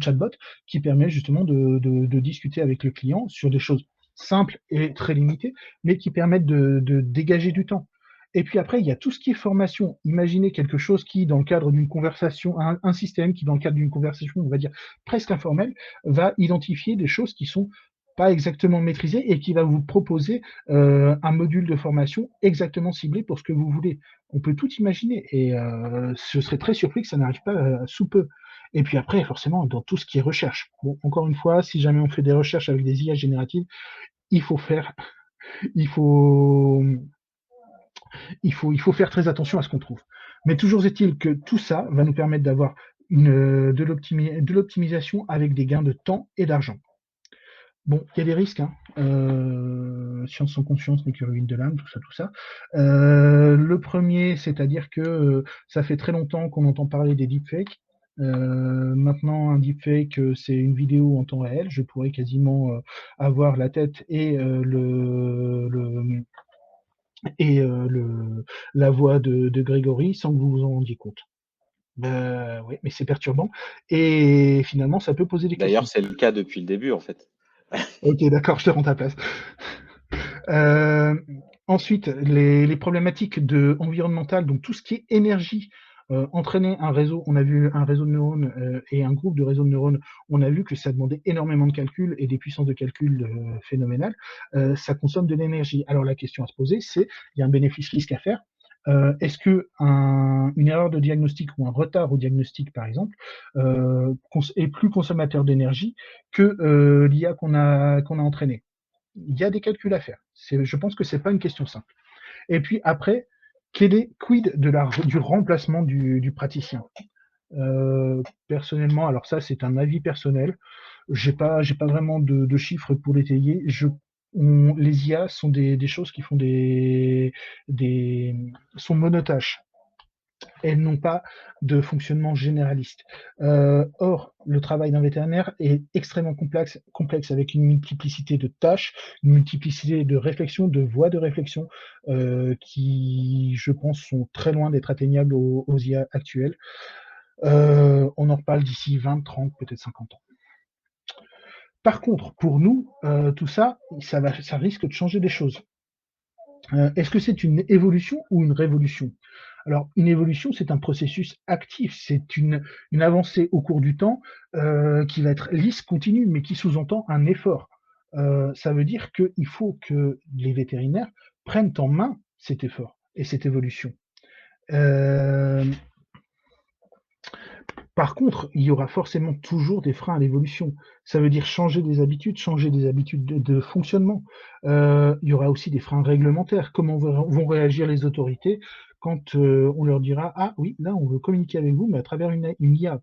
chatbot qui permet justement de discuter avec le client sur des choses simples et très limitées, mais qui permettent de dégager du temps. Et puis après, il y a tout ce qui est formation. Imaginez quelque chose qui, dans le cadre d'une conversation, un système qui, dans le cadre d'une conversation, on va dire presque informelle, va identifier des choses qui sont pas exactement maîtrisées et qui va vous proposer un module de formation exactement ciblé pour ce que vous voulez. On peut tout imaginer et je serais très surpris que ça n'arrive pas sous peu. Et puis après, forcément, dans tout ce qui est recherche. Bon, encore une fois, si jamais on fait des recherches avec des IA génératives, il faut faire, il faut, il faut faire très attention à ce qu'on trouve. Mais toujours est-il que tout ça va nous permettre d'avoir de l'optimisation avec des gains de temps et d'argent. Bon, il y a des risques, hein. Science sans conscience n'est que ruine de l'âme, tout ça, tout ça. Le premier, c'est-à-dire que ça fait très longtemps qu'on entend parler des deepfakes. Maintenant, un deepfake, c'est une vidéo en temps réel. Je pourrais quasiment avoir la tête et la voix de Grégory sans que vous vous en rendiez compte. Ben, oui, mais c'est perturbant. Et finalement, ça peut poser des questions. D'ailleurs, c'est le cas depuis le début, en fait. Ok, d'accord, je te rends ta place. Euh, Ensuite, les problématiques environnementales, donc tout ce qui est énergie, entraîner un réseau, on a vu un réseau de neurones et un groupe de réseaux de neurones, on a vu que ça demandait énormément de calculs et des puissances de calcul phénoménales. Ça consomme de l'énergie. Alors la question à se poser, c'est, il y a un bénéfice-risque à faire. Est-ce que une erreur de diagnostic ou un retard au diagnostic, par exemple, est plus consommateur d'énergie que l'IA qu'on a entraîné? Il y a des calculs à faire. Je pense que c'est pas une question simple. Et puis après, quid du remplacement du praticien? Personnellement, alors ça c'est un avis personnel, j'ai pas vraiment de chiffres pour l'étayer. Les IA sont des choses qui font sont monotâches. Elles n'ont pas de fonctionnement généraliste. Or, le travail d'un vétérinaire est extrêmement complexe avec une multiplicité de tâches, une multiplicité de réflexions, de voies de réflexion qui, je pense, sont très loin d'être atteignables aux IA actuelles. On en reparle d'ici 20, 30, peut-être 50 ans. Par contre, pour nous, tout ça, ça risque de changer des choses. Est-ce que c'est une évolution ou une révolution? Alors, une évolution, c'est un processus actif, c'est une avancée au cours du temps qui va être lisse, continue, mais qui sous-entend un effort. Ça veut dire qu'il faut que les vétérinaires prennent en main cet effort et cette évolution. Par contre, il y aura forcément toujours des freins à l'évolution. Ça veut dire changer des habitudes de fonctionnement. Il y aura aussi des freins réglementaires. Comment vont réagir les autorités quand on leur dira: «Ah oui, là, on veut communiquer avec vous, mais à travers une IA».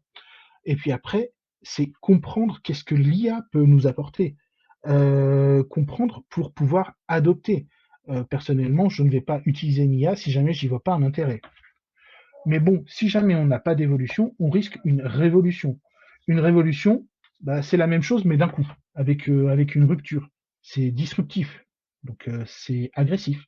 Et puis après, c'est comprendre qu'est-ce que l'IA peut nous apporter. Comprendre pour pouvoir adopter. Personnellement, je ne vais pas utiliser une IA si jamais j'y vois pas un intérêt. Mais bon, si jamais on n'a pas d'évolution, on risque une révolution. Une révolution, bah, c'est la même chose, mais d'un coup, avec une rupture. C'est disruptif, donc c'est agressif.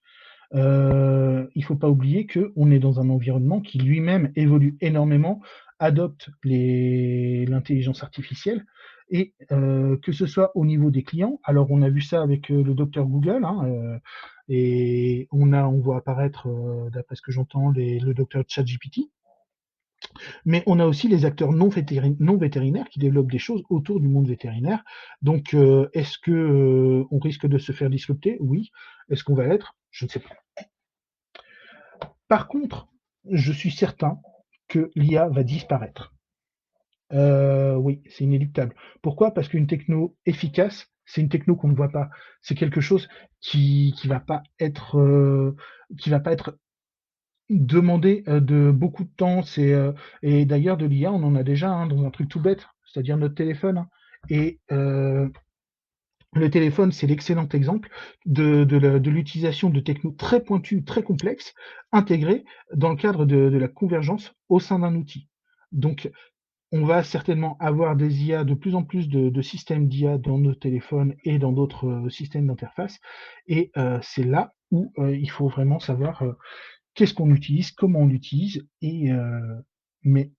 Il faut pas oublier qu'on est dans un environnement qui lui-même évolue énormément, adopte l'intelligence artificielle, et que ce soit au niveau des clients. Alors on a vu ça avec le docteur Google, hein, et on voit apparaître, d'après ce que j'entends, le docteur ChatGPT. Mais on a aussi les acteurs non vétérinaires qui développent des choses autour du monde vétérinaire. Donc, est-ce que on risque de se faire disrupter? Oui. Est-ce qu'on va l'être? Je ne sais pas. Par contre, je suis certain que l'IA va disparaître. Oui, c'est inéluctable. Pourquoi? Parce qu'une techno efficace, c'est une techno qu'on ne voit pas. C'est quelque chose qui va pas être demandé de beaucoup de temps. Et d'ailleurs, de l'IA, on en a déjà dans un truc tout bête, c'est-à-dire notre téléphone, hein. Et le téléphone, c'est l'excellent exemple de l'utilisation de technos très pointus, très complexes, intégrés dans le cadre de la convergence au sein d'un outil. Donc, on va certainement avoir des IA, de plus en plus de systèmes d'IA dans nos téléphones et dans d'autres systèmes d'interface. Et c'est là où il faut vraiment savoir qu'est-ce qu'on utilise, comment on l'utilise, mais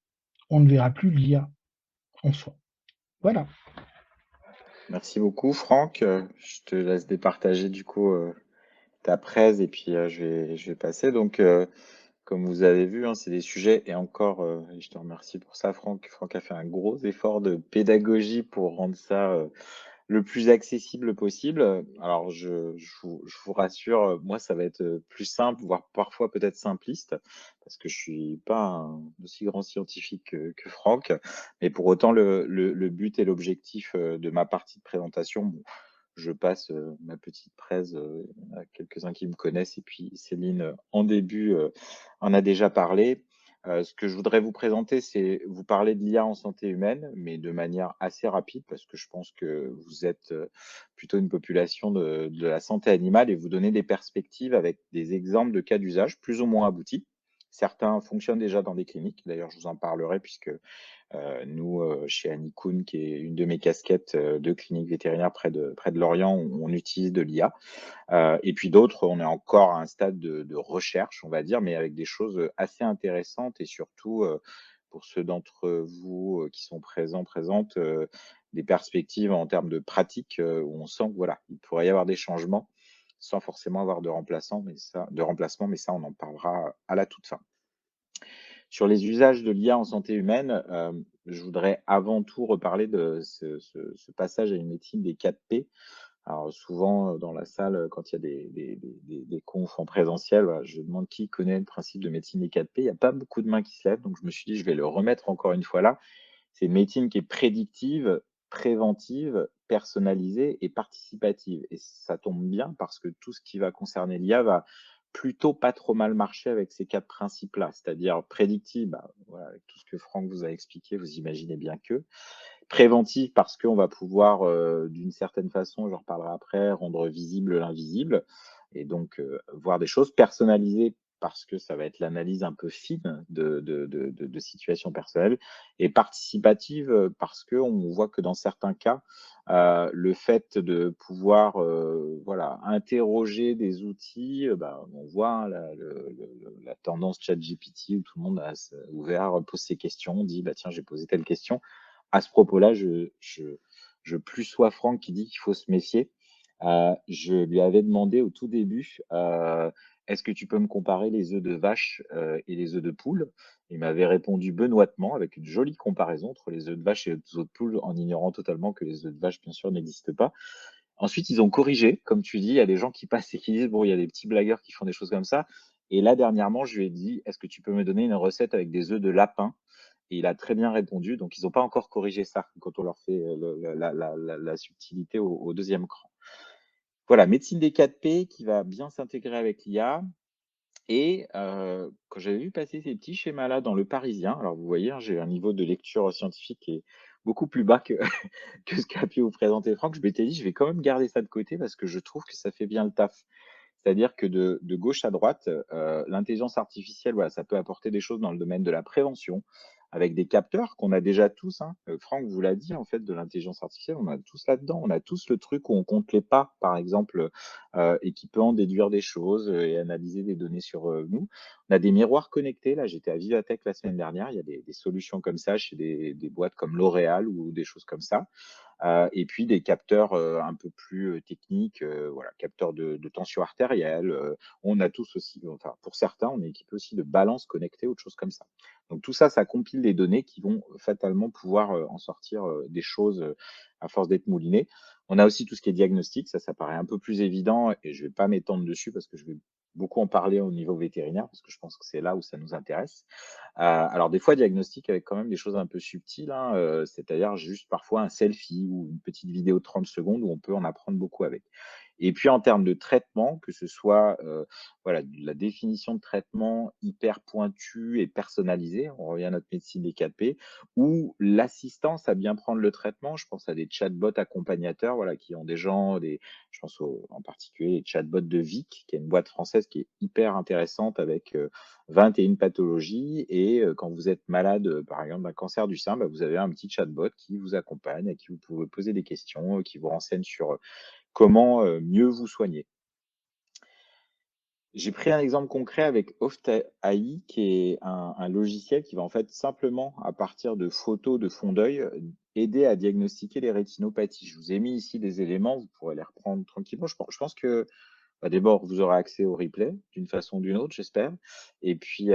on ne verra plus l'IA en soi. Voilà. Merci beaucoup, Franck. Je te laisse départager du coup ta presse et puis je vais passer. Donc, comme vous avez vu, hein, c'est des sujets et encore, et je te remercie pour ça, Franck. Franck a fait un gros effort de pédagogie pour rendre ça le plus accessible possible. Alors, je vous rassure, moi, ça va être plus simple, voire parfois peut-être simpliste, parce que je suis pas un aussi grand scientifique que Franck. Mais pour autant, le but et l'objectif de ma partie de présentation, bon, je passe ma petite presse à quelques-uns qui me connaissent, et puis Céline, en début, en a déjà parlé. Ce que je voudrais vous présenter, c'est vous parler de l'IA en santé humaine, mais de manière assez rapide, parce que je pense que vous êtes plutôt une population de la santé animale, et vous donner des perspectives avec des exemples de cas d'usage plus ou moins aboutis. Certains fonctionnent déjà dans des cliniques. D'ailleurs, je vous en parlerai puisque nous, chez Anikoun, qui est une de mes casquettes de clinique vétérinaire près de Lorient, on utilise de l'IA. Et puis d'autres, on est encore à un stade de recherche, on va dire, mais avec des choses assez intéressantes, et surtout, pour ceux d'entre vous qui sont présentes, des perspectives en termes de pratique où on sent que voilà, il pourrait y avoir des changements sans forcément avoir de remplacement, mais ça, on en parlera à la toute fin. Sur les usages de l'IA en santé humaine, je voudrais avant tout reparler de ce passage à une médecine des 4 P. Alors souvent, dans la salle, quand il y a des confs en présentiel, voilà, je demande qui connaît le principe de médecine des 4P. Il n'y a pas beaucoup de mains qui se lèvent, donc je me suis dit: «Je vais le remettre encore une fois là». C'est une médecine qui est prédictive, préventive, personnalisée et participative et ça tombe bien parce que tout ce qui va concerner l'IA va plutôt pas trop mal marcher avec ces 4 principes-là. C'est-à-dire prédictive, bah, voilà, avec tout ce que Franck vous a expliqué, vous imaginez bien que. Préventif parce qu'on va pouvoir, d'une certaine façon, j'en reparlerai après, rendre visible l'invisible et donc voir des choses. Personnalisées parce que ça va être l'analyse un peu fine de situations personnelles et participative, parce qu'on voit que dans certains cas, le fait de pouvoir, voilà, interroger des outils, bah, on voit, hein, la tendance ChatGPT où tout le monde a ouvert, pose ses questions, dit: «Bah, tiens, j'ai posé telle question». À ce propos-là, je plus sois Franck qui dit qu'il faut se méfier. Je lui avais demandé au tout début, «Est-ce que tu peux me comparer les œufs de vache, et les œufs de poule?» Il m'avait répondu benoîtement avec une jolie comparaison entre les œufs de vache et les œufs de poule, en ignorant totalement que les œufs de vache, bien sûr, n'existent pas. Ensuite, ils ont corrigé, comme tu dis, il y a des gens qui passent et qui disent: «Bon, il y a des petits blagueurs qui font des choses comme ça» et là, dernièrement, je lui ai dit: «Est-ce que tu peux me donner une recette avec des œufs de lapin?» Et il a très bien répondu, donc ils n'ont pas encore corrigé ça quand on leur fait, la subtilité au 2e cran. Voilà, médecine des 4P qui va bien s'intégrer avec l'IA et quand j'avais vu passer ces petits schémas-là dans Le Parisien, alors vous voyez, hein, j'ai un niveau de lecture scientifique qui est beaucoup plus bas que que ce qu'a pu vous présenter Franck. Je m'étais dit: «Je vais quand même garder ça de côté parce que je trouve que ça fait bien le taf». C'est-à-dire que de gauche à droite, l'intelligence artificielle, voilà, ça peut apporter des choses dans le domaine de la prévention, avec des capteurs qu'on a déjà tous, hein. Franck vous l'a dit, en fait, de l'intelligence artificielle, on a tous là-dedans. On a tous le truc où on compte les pas, par exemple, et qui peut en déduire des choses, et analyser des données sur, nous. On a des miroirs connectés. Là, j'étais à Vivatech la semaine dernière. Il y a des solutions comme ça chez des boîtes comme L'Oréal ou des choses comme ça. Et puis des capteurs, un peu plus, techniques, voilà, capteurs de tension artérielle, on a tous aussi, enfin pour certains, on est équipé aussi de balances connectées, autre chose comme ça. Donc tout ça, ça compile des données qui vont fatalement pouvoir, en sortir, des choses, à force d'être moulinées. On a aussi tout ce qui est diagnostic, ça paraît un peu plus évident et je vais pas m'étendre dessus parce que je vais beaucoup en parler au niveau vétérinaire, parce que je pense que c'est là où ça nous intéresse. Alors des fois, diagnostic avec quand même des choses un peu subtiles, hein, c'est-à-dire juste parfois un selfie ou une petite vidéo de 30 secondes où on peut en apprendre beaucoup avec. Et puis en termes de traitement, que ce soit, voilà, de la définition de traitement hyper pointue et personnalisée, on revient à notre médecine des 4P, ou l'assistance à bien prendre le traitement. Je pense à des chatbots accompagnateurs, voilà, qui ont des gens, je pense en particulier les chatbots de Vic, qui est une boîte française qui est hyper intéressante avec, 21 pathologies et quand vous êtes malade, par exemple d'un cancer du sein, bah, vous avez un petit chatbot qui vous accompagne, à qui vous pouvez poser des questions, qui vous renseigne sur, comment, mieux vous soigner. J'ai pris un exemple concret avec Ophtha.ai qui est un logiciel qui va en fait simplement, à partir de photos de fond d'œil, aider à diagnostiquer les rétinopathies. Je vous ai mis ici des éléments, vous pourrez les reprendre tranquillement. Je pense que bah, d'abord, vous aurez accès au replay d'une façon ou d'une autre, j'espère. Et puis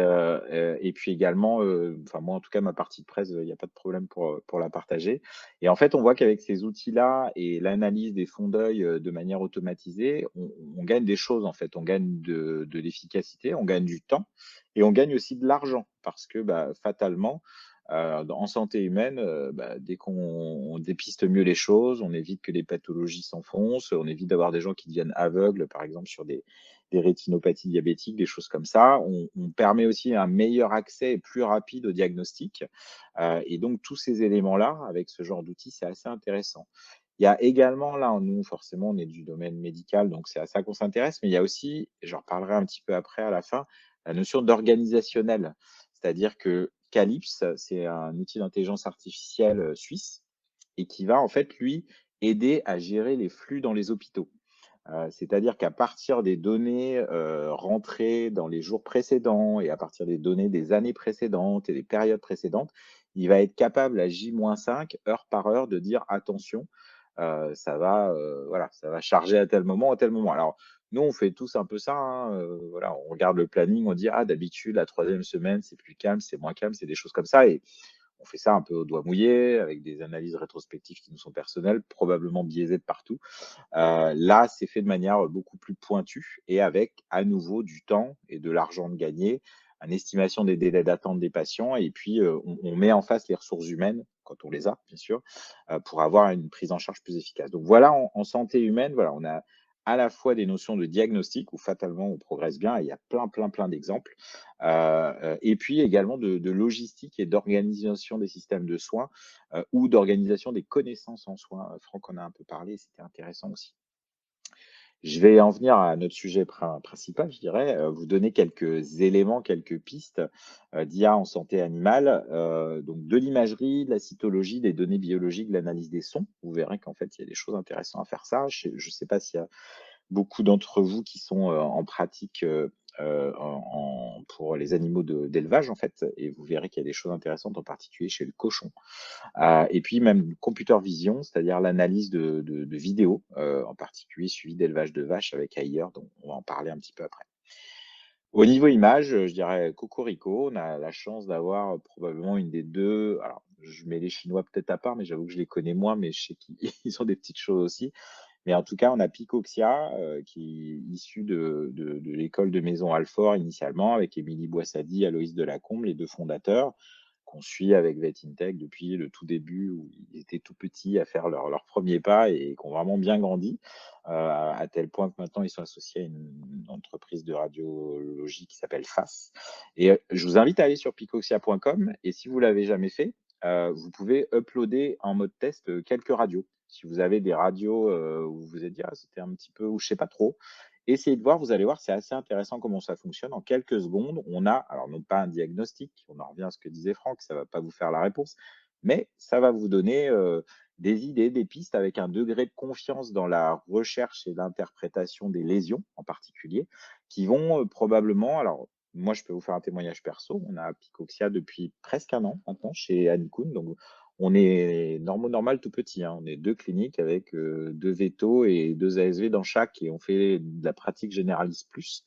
également, enfin moi en tout cas ma partie de presse, il y a pas de problème pour la partager. Et en fait, on voit qu'avec ces outils-là et l'analyse des fonds d'œil, de manière automatisée, on gagne des choses en fait. On gagne de l'efficacité, on gagne du temps et on gagne aussi de l'argent parce que, bah, fatalement, en santé humaine, bah, dès qu'on dépiste mieux les choses, on évite que les pathologies s'enfoncent, on évite d'avoir des gens qui deviennent aveugles, par exemple sur des rétinopathies diabétiques, des choses comme ça. On permet aussi un meilleur accès et plus rapide au diagnostic, et donc tous ces éléments-là, avec ce genre d'outils, c'est assez intéressant. Il y a également là, nous forcément, on est du domaine médical, donc c'est à ça qu'on s'intéresse, mais il y a aussi, et j'en reparlerai un petit peu après à la fin, la notion d'organisationnel. C'est-à-dire que Calypse, c'est un outil d'intelligence artificielle, suisse et qui va en fait, lui, aider à gérer les flux dans les hôpitaux. C'est-à-dire qu'à partir des données, rentrées dans les jours précédents et à partir des données des années précédentes et des périodes précédentes, il va être capable à J-5, heure par heure, de dire: «Attention, ça va, voilà, ça va charger à tel moment, à tel moment». Alors nous, on fait tous un peu ça, hein, voilà, on regarde le planning, on dit: «Ah d'habitude la troisième semaine, c'est plus calme, c'est moins calme», c'est des choses comme ça et On fait ça un peu au doigt mouillé, avec des analyses rétrospectives qui nous sont personnelles, probablement biaisées de partout. Là, c'est fait de manière beaucoup plus pointue et avec à nouveau du temps et de l'argent de gagner, une estimation des délais d'attente des patients et puis on met en face les ressources humaines, quand on les a bien sûr, pour avoir une prise en charge plus efficace. Donc voilà, en santé humaine, voilà, on a à la fois des notions de diagnostic où fatalement on progresse bien et il y a plein d'exemples, et puis également de logistique et d'organisation des systèmes de soins, ou d'organisation des connaissances en soins. Franck en a un peu parlé, c'était intéressant aussi. Je vais en venir à notre sujet principal, je dirais, vous donner quelques éléments, quelques pistes, d'IA en santé animale, donc de l'imagerie, de la cytologie, des données biologiques, de l'analyse des sons. Vous verrez qu'en fait, il y a des choses intéressantes à faire ça. Je ne sais pas s'il y a beaucoup d'entre vous qui sont, en pratique, pour les animaux d'élevage, en fait, et vous verrez qu'il y a des choses intéressantes, en particulier chez le cochon. Et puis même computer vision, c'est-à-dire l'analyse de vidéos, en particulier suivi d'élevage de vaches avec Haier, dont on va en parler un petit peu après. Au niveau image, je dirais cocorico, on a la chance d'avoir probablement une des 2. Alors je mets les Chinois peut-être à part, mais j'avoue que je les connais moins, mais je sais qu'ils ils ont des petites choses aussi. Mais en tout cas, on a Picoxia, qui est issu de l'école de Maison Alfort initialement, avec Émilie Boissady, Aloïs Delacombe, les 2 fondateurs, qu'on suit avec VetIntech depuis le tout début où ils étaient tout petits à faire leurs premiers pas et qui ont vraiment bien grandi, à tel point que maintenant ils sont associés à une entreprise de radiologie qui s'appelle FAS. Et je vous invite à aller sur picoxia.com et si vous l'avez jamais fait, vous pouvez uploader en mode test, quelques radios. Si vous avez des radios, où vous vous êtes dit: «Ah, c'était un petit peu» ou je sais pas trop, essayez de voir, vous allez voir, c'est assez intéressant comment ça fonctionne. En quelques secondes, on a, alors non pas un diagnostic, on en revient à ce que disait Franck, ça va pas vous faire la réponse, mais ça va vous donner, des idées, des pistes avec un degré de confiance dans la recherche et l'interprétation des lésions, en particulier, qui vont, probablement alors moi, je peux vous faire un témoignage perso. On a Picoxia depuis presque 1 an maintenant chez Anikoun, donc on est normal tout petit, hein. On est 2 cliniques avec, 2 vétos et 2 ASV dans chaque et on fait de la pratique généraliste plus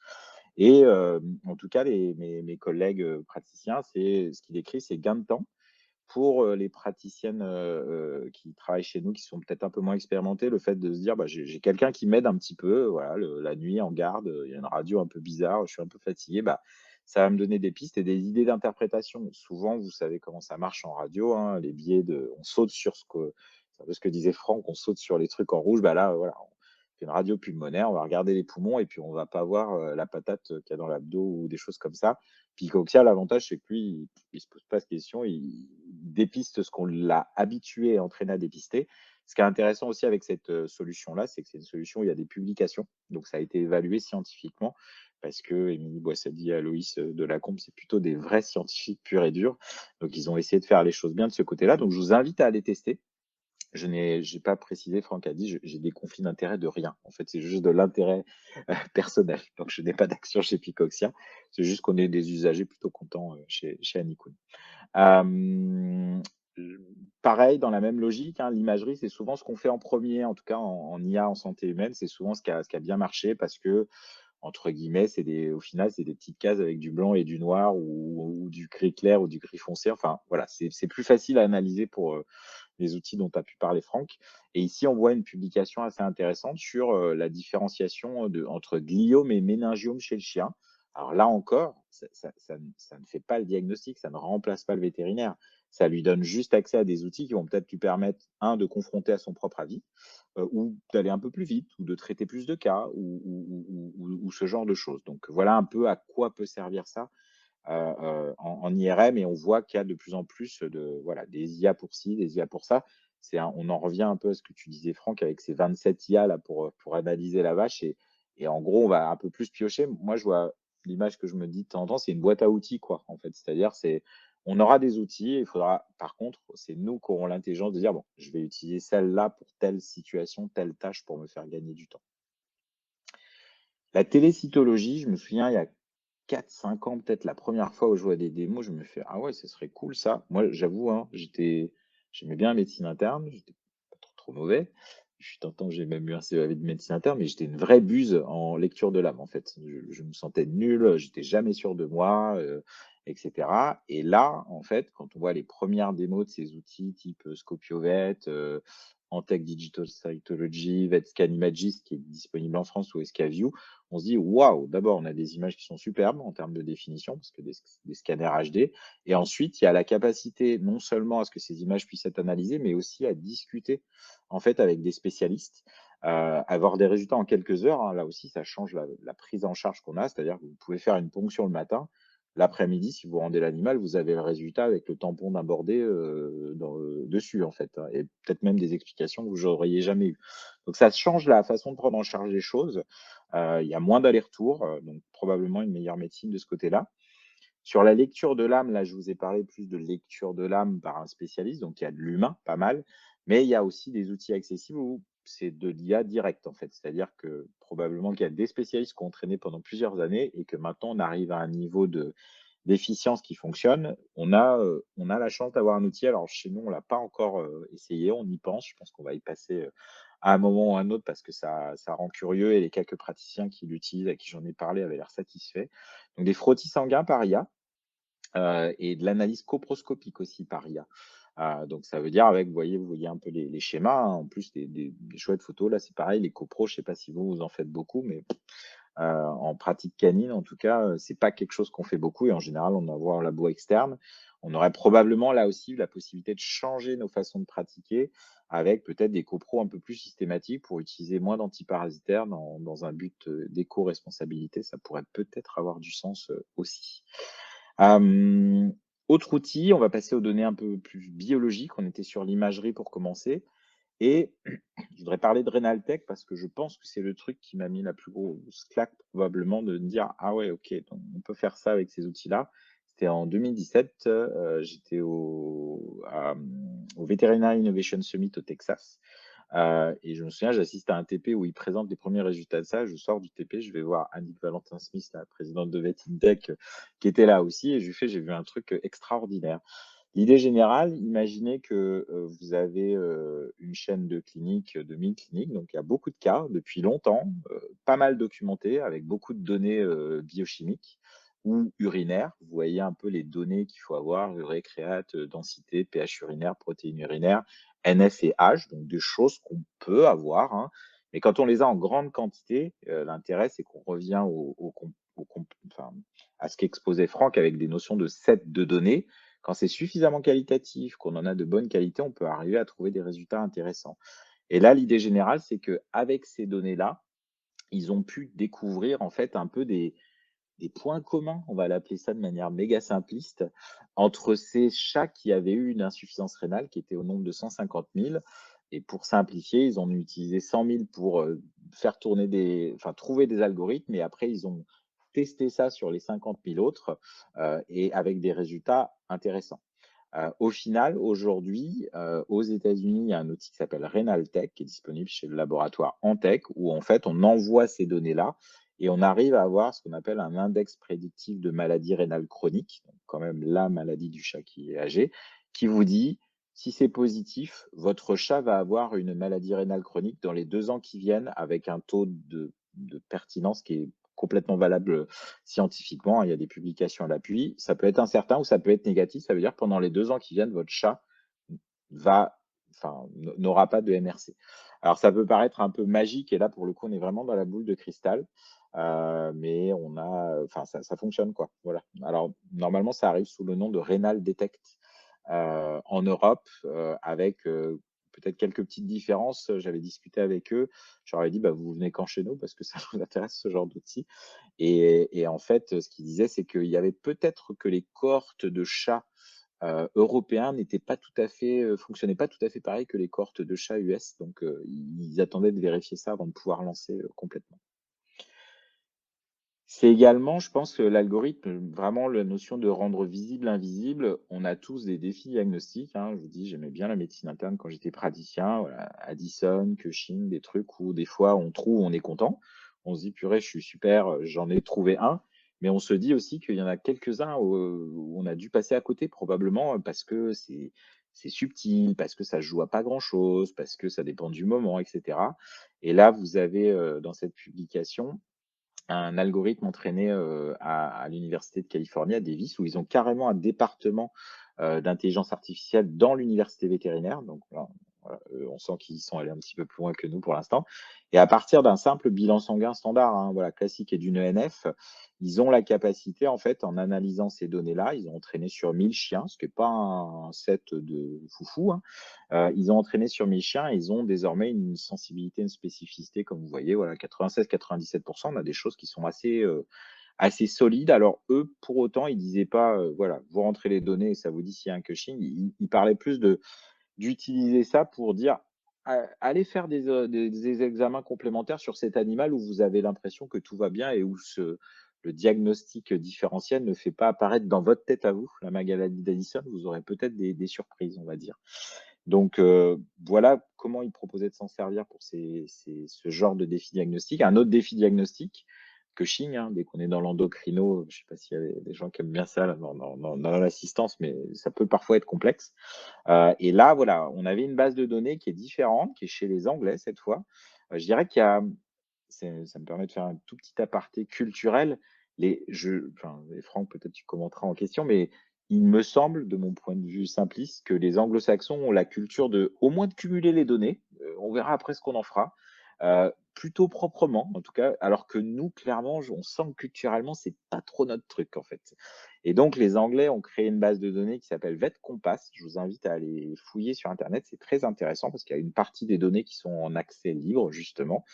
et en tout cas mes collègues, praticiens, c'est ce qu'ils décrivent, c'est gain de temps pour, les praticiennes, qui travaillent chez nous, qui sont peut-être un peu moins expérimentées, le fait de se dire: «Bah, j'ai quelqu'un qui m'aide un petit peu, voilà, la nuit en garde, il y a une radio un peu bizarre, je suis un peu fatigué», bah, ça va me donner des pistes et des idées d'interprétation. Souvent, vous savez comment ça marche en radio, hein, les biais de on saute sur ce que c'est un peu ce que disait Franck, on saute sur les trucs en rouge, bah, là, voilà, on fait une radio pulmonaire, on va regarder les poumons et puis on va pas voir, la patate, qu'il y a dans l'abdos ou des choses comme ça. Picoxia, l'avantage, c'est que lui, il se pose pas de questions, il dépiste ce qu'on l'a habitué et entraîné à dépister. Ce qui est intéressant aussi avec cette, solution-là, c'est que c'est une solution où il y a des publications, donc ça a été évalué scientifiquement parce que Émilie Boissady et Aloïs, Delacombe, c'est plutôt des vrais scientifiques purs et durs, donc ils ont essayé de faire les choses bien de ce côté-là, donc je vous invite à aller tester. J'ai pas précisé, Franck a dit, j'ai des conflits d'intérêts de rien. En fait, c'est juste de l'intérêt, personnel. Donc je n'ai pas d'action chez Picoxia. C'est juste qu'on est des usagers plutôt contents, chez Anikoun. Hem, pareil, dans la même logique, hein, l'imagerie, c'est souvent ce qu'on fait en premier, en tout cas en IA, en santé humaine. C'est souvent ce qui a bien marché parce que, entre guillemets, au final, c'est des petites cases avec du blanc et du noir ou du gris clair ou du gris foncé. Enfin, voilà, c'est plus facile à analyser pour, les outils dont a pu parler Franck. Et ici, on voit une publication assez intéressante sur la différenciation entre gliome et méningiome chez le chien. Alors là encore, ça ne fait pas le diagnostic, ça ne remplace pas le vétérinaire. Ça lui donne juste accès à des outils qui vont peut-être lui permettre, un, de confronter à son propre avis, ou d'aller un peu plus vite, ou de traiter plus de cas, ou ce genre de choses. Donc voilà un peu à quoi peut servir ça en IRM et on voit qu'il y a de plus en plus voilà, des IA pour ci, des IA pour ça. On en revient un peu à ce que tu disais, Franck, avec ces 27 IA là pour analyser la vache et en gros, on va un peu plus piocher. Moi, je vois l'image que je me dis de temps en temps, c'est une boîte à outils, quoi, en fait. C'est-à-dire, on aura des outils, il faudra, par contre, c'est nous qui aurons l'intelligence de dire, bon, je vais utiliser celle-là pour telle situation, telle tâche pour me faire gagner du temps. La télécytologie, je me souviens, il y a 4-5 ans, peut-être la première fois où je vois des démos, je me fais: «Ah ouais, ce serait cool ça». Moi, j'avoue, hein, j'aimais bien la médecine interne, j'étais pas trop mauvais, je suis tentant, j'ai même eu un CEAV de médecine interne, mais j'étais une vraie buse en lecture de l'âme, en fait. Je me sentais nul, j'étais jamais sûr de moi, etc. Et là, en fait, quand on voit les premières démos de ces outils type Scopiovet, Antec Digital Cytology, VetScan Imagist, qui est disponible en France, ou Escaview, on se dit waouh, d'abord, on a des images qui sont superbes en termes de définition, parce que des scanners HD. Et ensuite, il y a la capacité non seulement à ce que ces images puissent être analysées, mais aussi à discuter en fait avec des spécialistes, avoir des résultats en quelques heures. Hein, là aussi, ça change la prise en charge qu'on a, c'est-à-dire que vous pouvez faire une ponction le matin. L'après-midi, si vous rendez l'animal, vous avez le résultat avec le tampon d'un bordé dessus, en fait, hein, et peut-être même des explications que vous n'auriez jamais eues. Donc, ça change la façon de prendre en charge les choses. Il y a moins d'allers-retours, donc probablement une meilleure médecine de ce côté-là. Sur la lecture de l'âme, là, je vous ai parlé plus de lecture de l'âme par un spécialiste, donc il y a de l'humain, pas mal, mais il y a aussi des outils accessibles où c'est de l'IA direct, en fait. C'est-à-dire que probablement qu'il y a des spécialistes qui ont entraîné pendant plusieurs années et que maintenant on arrive à un niveau d'efficience qui fonctionne. On a la chance d'avoir un outil. Alors chez nous, on l'a pas encore essayé, on y pense. Je pense qu'on va y passer à un moment ou à un autre parce que ça rend curieux et les quelques praticiens qui l'utilisent, à qui j'en ai parlé, avaient l'air satisfaits. Donc des frottis sanguins par IA et de l'analyse coproscopique aussi par IA. Donc ça veut dire avec, vous voyez un peu les schémas, hein, en plus des chouettes photos. Là, c'est pareil, les copros, je ne sais pas si vous en faites beaucoup, mais en pratique canine, en tout cas, c'est pas quelque chose qu'on fait beaucoup et en général, on en voit en labo externe. On aurait probablement là aussi la possibilité de changer nos façons de pratiquer avec peut-être des copros un peu plus systématiques pour utiliser moins d'antiparasitaires dans un but d'éco-responsabilité. Ça pourrait peut-être avoir du sens aussi. Autre outil, on va passer aux données un peu plus biologiques. On était sur l'imagerie pour commencer. Et je voudrais parler de Renaltech parce que je pense que c'est le truc qui m'a mis la plus grosse claque probablement de me dire ah ouais, ok, donc on peut faire ça avec ces outils-là. C'était en 2017, j'étais au Veterinary Innovation Summit au Texas. Et je me souviens, j'assiste à un TP où ils présentent les premiers résultats de ça. Je sors du TP, je vais voir Annick Valentin-Smith, la présidente de VetIntech, qui était là aussi, et je lui fais, j'ai vu un truc extraordinaire. L'idée générale, imaginez que vous avez une chaîne de cliniques, de 1000 cliniques, donc il y a beaucoup de cas depuis longtemps, pas mal documentés, avec beaucoup de données biochimiques ou urinaires. Vous voyez un peu les données qu'il faut avoir, urée, créate, densité, pH urinaire, protéines urinaires, NF et H, donc des choses qu'on peut avoir. Hein. Mais quand on les a en grande quantité, l'intérêt, c'est qu'on revient enfin, à ce qu'exposait Franck avec des notions de set de données. Quand c'est suffisamment qualitatif, qu'on en a de bonne qualité, on peut arriver à trouver des résultats intéressants. Et là, l'idée générale, c'est qu'avec ces données-là, ils ont pu découvrir en fait un peu des points communs, on va l'appeler ça de manière méga simpliste, entre ces chats qui avaient eu une insuffisance rénale qui était au nombre de 150 000. Et pour simplifier, ils ont utilisé 100 000 pour faire tourner trouver des algorithmes. Et après, ils ont testé ça sur les 50 000 autres et avec des résultats intéressants. Au final, aujourd'hui, aux États-Unis, il y a un outil qui s'appelle Renaltech qui est disponible chez le laboratoire Antech où en fait on envoie ces données-là et on arrive à avoir ce qu'on appelle un index prédictif de maladie rénale chronique, donc quand même la maladie du chat qui est âgé, qui vous dit si c'est positif, votre chat va avoir une maladie rénale chronique dans les 2 ans qui viennent avec un taux de pertinence qui est complètement valable scientifiquement. Il y a des publications à l'appui. Ça peut être incertain ou ça peut être négatif. Ça veut dire que pendant les 2 ans qui viennent, votre chat n'aura pas de MRC. Alors, ça peut paraître un peu magique, et là, pour le coup, on est vraiment dans la boule de cristal. Mais ça fonctionne, quoi. Voilà. Alors, normalement, ça arrive sous le nom de Renal Detect en Europe, avec peut-être quelques petites différences. J'avais discuté avec eux. Je leur ai dit, bah, vous venez quand chez nous parce que ça vous intéresse ce genre d'outils. Et en fait, ce qu'ils disaient, c'est qu'il y avait peut-être que les cohortes de chats européens n'étaient pas tout à fait, fonctionnaient pas tout à fait pareil que les cohortes de chats US. Donc, ils attendaient de vérifier ça avant de pouvoir lancer complètement. C'est également, je pense, l'algorithme, vraiment la notion de rendre visible l'invisible. On a tous des défis diagnostiques. Hein. Je vous dis, j'aimais bien la médecine interne quand j'étais praticien. Voilà, Addison, Cushing, des trucs où des fois on trouve, on est content. On se dit, purée, je suis super, j'en ai trouvé un. Mais on se dit aussi qu'il y en a quelques-uns où on a dû passer à côté, probablement parce que c'est subtil, parce que ça se joue à pas grand-chose, parce que ça dépend du moment, etc. Et là, vous avez dans cette publication un algorithme entraîné à l'Université de Californie, à Davis, où ils ont carrément un département d'intelligence artificielle dans l'université vétérinaire. Donc, voilà, on sent qu'ils sont allés un petit peu plus loin que nous pour l'instant. Et à partir d'un simple bilan sanguin standard, hein, voilà, classique et d'une ENF, ils ont la capacité, en fait, en analysant ces données-là, ils ont entraîné sur 1000 chiens, ce qui n'est pas un set de foufou, hein. Ils ont entraîné sur 1000 chiens et ils ont désormais une sensibilité, une spécificité, comme vous voyez, voilà, 96-97%. On a des choses qui sont assez solides. Alors, eux, pour autant, ils disaient pas, voilà, vous rentrez les données et ça vous dit s'il y a un cushing. Ils parlaient plus d'utiliser ça pour dire, allez faire des examens complémentaires sur cet animal où vous avez l'impression que tout va bien et où le diagnostic différentiel ne fait pas apparaître dans votre tête à vous la maladie d'Addison. Vous aurez peut-être des surprises, on va dire. Donc, voilà comment ils proposaient de s'en servir pour ce genre de défi diagnostic. Un autre défi diagnostic, Cushing, hein, dès qu'on est dans l'endocrino, je ne sais pas s'il y a des gens qui aiment bien ça là, dans l'assistance, mais ça peut parfois être complexe. Et là, voilà, on avait une base de données qui est différente, qui est chez les Anglais cette fois. Je dirais qu'il y a, ça me permet de faire un tout petit aparté culturel. Enfin, et Franck, peut-être tu commenteras en question, mais il me semble, de mon point de vue simpliste, que les Anglo-Saxons ont la culture au moins de cumuler les données. On verra après ce qu'on en fera. Plutôt proprement, en tout cas, alors que nous, clairement, on sent que culturellement, c'est pas trop notre truc, en fait. Et donc, les Anglais ont créé une base de données qui s'appelle VetCompass. Je vous invite à aller fouiller sur Internet. C'est très intéressant parce qu'il y a une partie des données qui sont en accès libre, justement.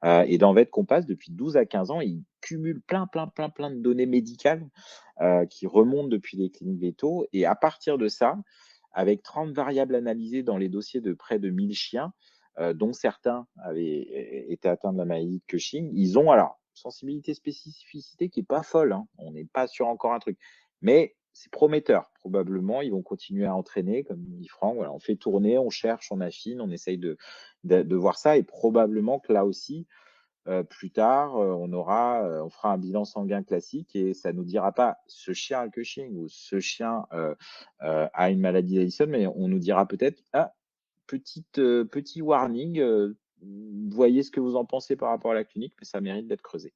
Et dans VetCompass, depuis 12 à 15 ans, ils cumulent plein de données médicales qui remontent depuis les cliniques vétos. Et à partir de ça, avec 30 variables analysées dans les dossiers de près de 1000 chiens, dont certains avaient été atteints de la maladie de Cushing, ils ont alors sensibilité, spécificité qui n'est pas folle, hein. On n'est pas sur encore un truc. Mais c'est prometteur. Probablement, ils vont continuer à entraîner, comme dit Franck. Voilà, on fait tourner, on cherche, on affine, on essaye de voir ça. Et probablement que là aussi, plus tard, on fera un bilan sanguin classique et ça nous dira pas ce chien a le Cushing ou ce chien a une maladie d'Addison, mais on nous dira peut-être petit warning, voyez ce que vous en pensez par rapport à la clinique, mais ça mérite d'être creusé.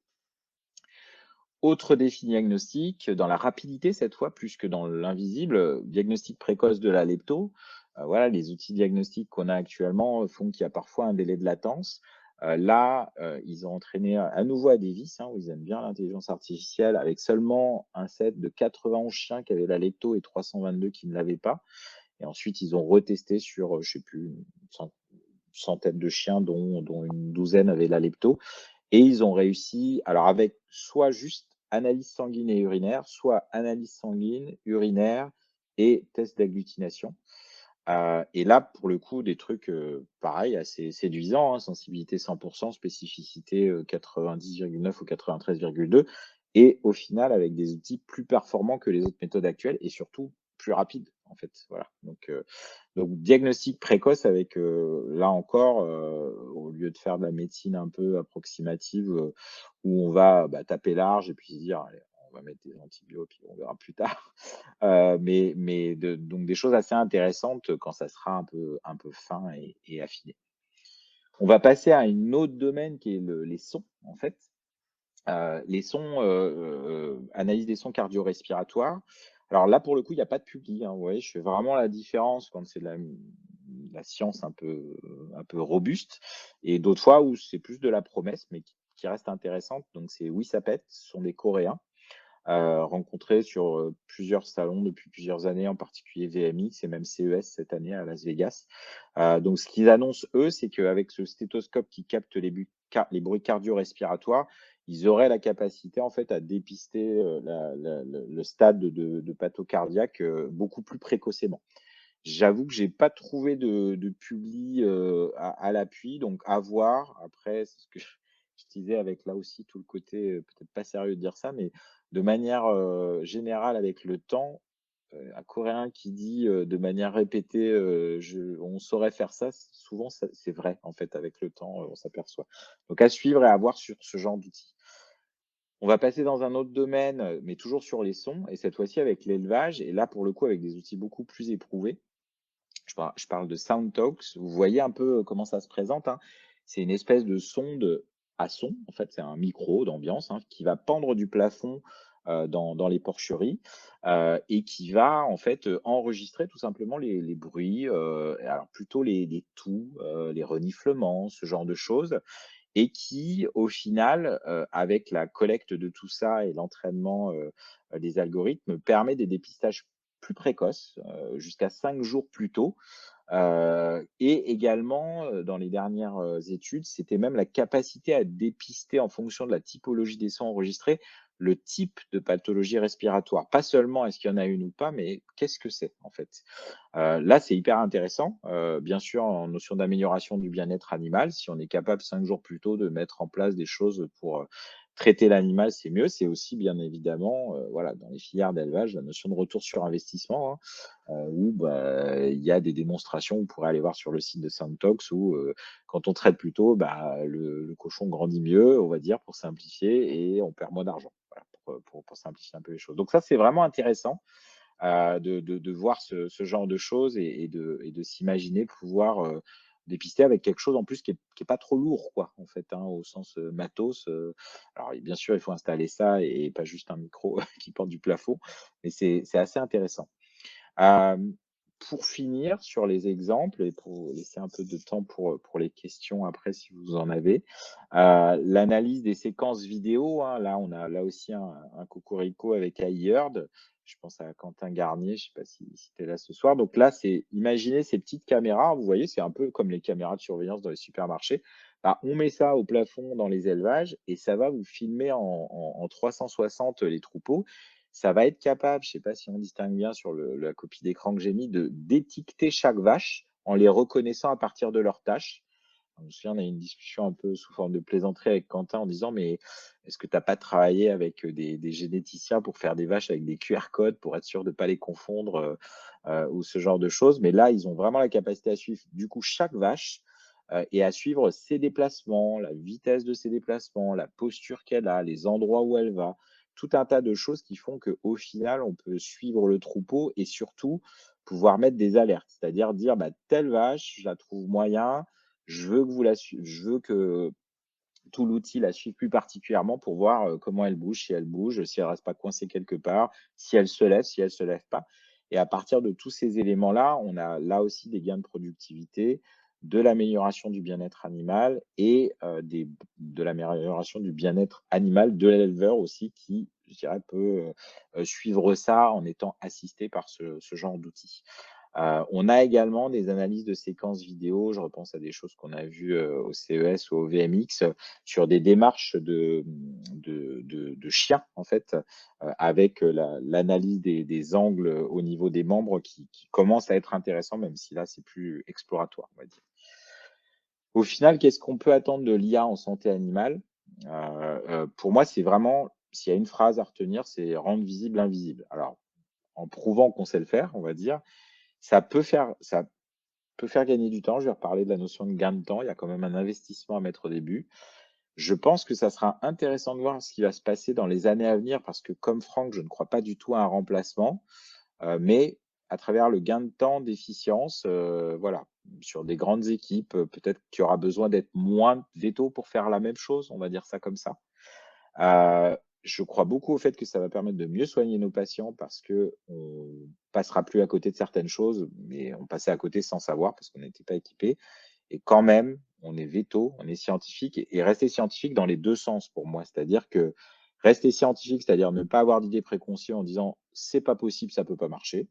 Autre défi diagnostic, dans la rapidité cette fois, plus que dans l'invisible, diagnostic précoce de la lepto. Voilà, les outils diagnostiques qu'on a actuellement font qu'il y a parfois un délai de latence. Là, ils ont entraîné à nouveau à Davis, hein, où ils aiment bien l'intelligence artificielle, avec seulement un set de 91 chiens qui avaient la lepto et 322 qui ne l'avaient pas. Et ensuite, ils ont retesté sur, je ne sais plus, une centaine de chiens, dont une douzaine avaient la lepto. Et ils ont réussi, alors avec soit juste analyse sanguine et urinaire, soit analyse sanguine, urinaire et test d'agglutination. Et là, pour le coup, des trucs pareil, assez séduisants, hein, sensibilité 100%, spécificité 90,9 ou 93,2. Et au final, avec des outils plus performants que les autres méthodes actuelles et surtout plus rapides, en fait. Voilà. Donc diagnostic précoce avec, là encore, au lieu de faire de la médecine un peu approximative, où on va taper large et puis se dire, allez, on va mettre des antibiotiques, puis on verra plus tard. Donc des choses assez intéressantes quand ça sera un peu fin et affiné. On va passer à un autre domaine qui est les sons, en fait. Les sons, analyse des sons cardio-respiratoires. Alors là, pour le coup, il n'y a pas de publi, hein. Vous voyez, je fais vraiment la différence quand c'est de la science un peu robuste et d'autres fois où c'est plus de la promesse, mais qui reste intéressante. Donc, c'est Wisapet, ce sont des Coréens rencontrés sur plusieurs salons depuis plusieurs années, en particulier VMX et même CES cette année à Las Vegas. Donc, ce qu'ils annoncent, eux, c'est qu'avec ce stéthoscope qui capte les bruits cardio-respiratoires, ils auraient la capacité en fait à dépister le stade de pathocardiaque beaucoup plus précocement. J'avoue que j'ai pas trouvé de publi à l'appui, donc à voir. Après, c'est ce que je disais avec là aussi tout le côté peut-être pas sérieux de dire ça, mais de manière générale avec le temps, un Coréen qui dit de manière répétée, on saurait faire ça, souvent c'est vrai en fait avec le temps, on s'aperçoit. Donc à suivre et à voir sur ce genre d'outils. On va passer dans un autre domaine, mais toujours sur les sons, et cette fois-ci avec l'élevage, et là pour le coup avec des outils beaucoup plus éprouvés. je parle de SoundTalks. Vous voyez un peu comment ça se présente, hein. C'est une espèce de sonde à son, en fait, c'est un micro d'ambiance, hein, qui va pendre du plafond dans les porcheries et qui va en fait enregistrer tout simplement les bruits, alors plutôt les toux, les reniflements, ce genre de choses, et qui, au final, avec la collecte de tout ça et l'entraînement des algorithmes, permet des dépistages plus précoces, jusqu'à 5 jours plus tôt. Et également, dans les dernières études, c'était même la capacité à dépister en fonction de la typologie des sons enregistrés, le type de pathologie respiratoire. Pas seulement est-ce qu'il y en a une ou pas, mais qu'est-ce que c'est en fait? Là, c'est hyper intéressant. Bien sûr, en notion d'amélioration du bien-être animal, si on est capable 5 jours plus tôt de mettre en place des choses pour, traiter l'animal, c'est mieux. C'est aussi bien évidemment, voilà, dans les filières d'élevage, la notion de retour sur investissement, hein, où bah, il y a des démonstrations, vous pourrez aller voir sur le site de SoundTalks où, quand on traite plus tôt, bah, le cochon grandit mieux, on va dire, pour simplifier et on perd moins d'argent. Voilà, pour simplifier un peu les choses. Donc ça, c'est vraiment intéressant de voir ce genre de choses et de s'imaginer pouvoir dépister avec quelque chose en plus qui est pas trop lourd, quoi, en fait, hein, au sens matos. Alors, bien sûr, il faut installer ça et pas juste un micro qui porte du plafond, mais c'est assez intéressant. Hem, pour finir sur les exemples et pour laisser un peu de temps pour les questions après si vous en avez, l'analyse des séquences vidéo, hein, là, on a là aussi un cocorico avec iHeard. Je pense à Quentin Garnier, je ne sais pas si tu es là ce soir. Donc là, c'est imaginez ces petites caméras, vous voyez, c'est un peu comme les caméras de surveillance dans les supermarchés. Bah, on met ça au plafond dans les élevages et ça va vous filmer en 360 les troupeaux. Ça va être capable, je ne sais pas si on distingue bien sur la copie d'écran que j'ai mis, d'étiqueter chaque vache en les reconnaissant à partir de leurs tâches. Je me souviens, on a eu une discussion un peu sous forme de plaisanterie avec Quentin en disant: «Mais est-ce que tu as pas travaillé avec, des généticiens pour faire des vaches avec des QR codes pour être sûr de ne pas les confondre, ou ce genre de choses?» Mais là, ils ont vraiment la capacité à suivre, du coup, chaque vache, et à suivre ses déplacements, la vitesse de ses déplacements, la posture qu'elle a, les endroits où elle va. Tout un tas de choses qui font qu'au final, on peut suivre le troupeau et surtout pouvoir mettre des alertes. C'est-à-dire dire: «Bah, telle vache, je la trouve moyen, je veux que tout l'outil la suive plus particulièrement pour voir, comment elle bouge, si elle reste pas coincée quelque part, si elle se lève, si elle se lève pas, et à partir de tous ces éléments-là, on a là aussi des gains de productivité, de l'amélioration du bien-être animal et de l'amélioration du bien-être animal de l'éleveur aussi qui, je dirais, peut, suivre ça en étant assisté par ce genre d'outils. On a également des analyses de séquences vidéo, je repense à des choses qu'on a vues, au CES ou au VMX, sur des démarches de chiens, en fait, avec, l'analyse des angles, au niveau des membres qui commence à être intéressant, même si là, c'est plus exploratoire, on va dire. Au final, qu'est-ce qu'on peut attendre de l'IA en santé animale? Pour moi, c'est vraiment s'il y a une phrase à retenir, c'est rendre visible l'invisible. Alors, en prouvant qu'on sait le faire, on va dire, ça peut faire gagner du temps. Je vais reparler de la notion de gain de temps. Il y a quand même un investissement à mettre au début. Je pense que ça sera intéressant de voir ce qui va se passer dans les années à venir parce que comme Franck, je ne crois pas du tout à un remplacement, mais à travers le gain de temps, d'efficience, voilà, sur des grandes équipes, peut-être qu'il y aura besoin d'être moins de vétos pour faire la même chose, on va dire ça comme ça. Je crois beaucoup au fait que ça va permettre de mieux soigner nos patients parce qu'on passera plus à côté de certaines choses, mais on passait à côté sans savoir parce qu'on n'était pas équipé. Et quand même, on est véto, on est scientifique et rester scientifique dans les 2 sens pour moi. C'est-à-dire que rester scientifique, c'est-à-dire ne pas avoir d'idées préconçues en disant: «C'est pas possible, ça peut pas marcher»,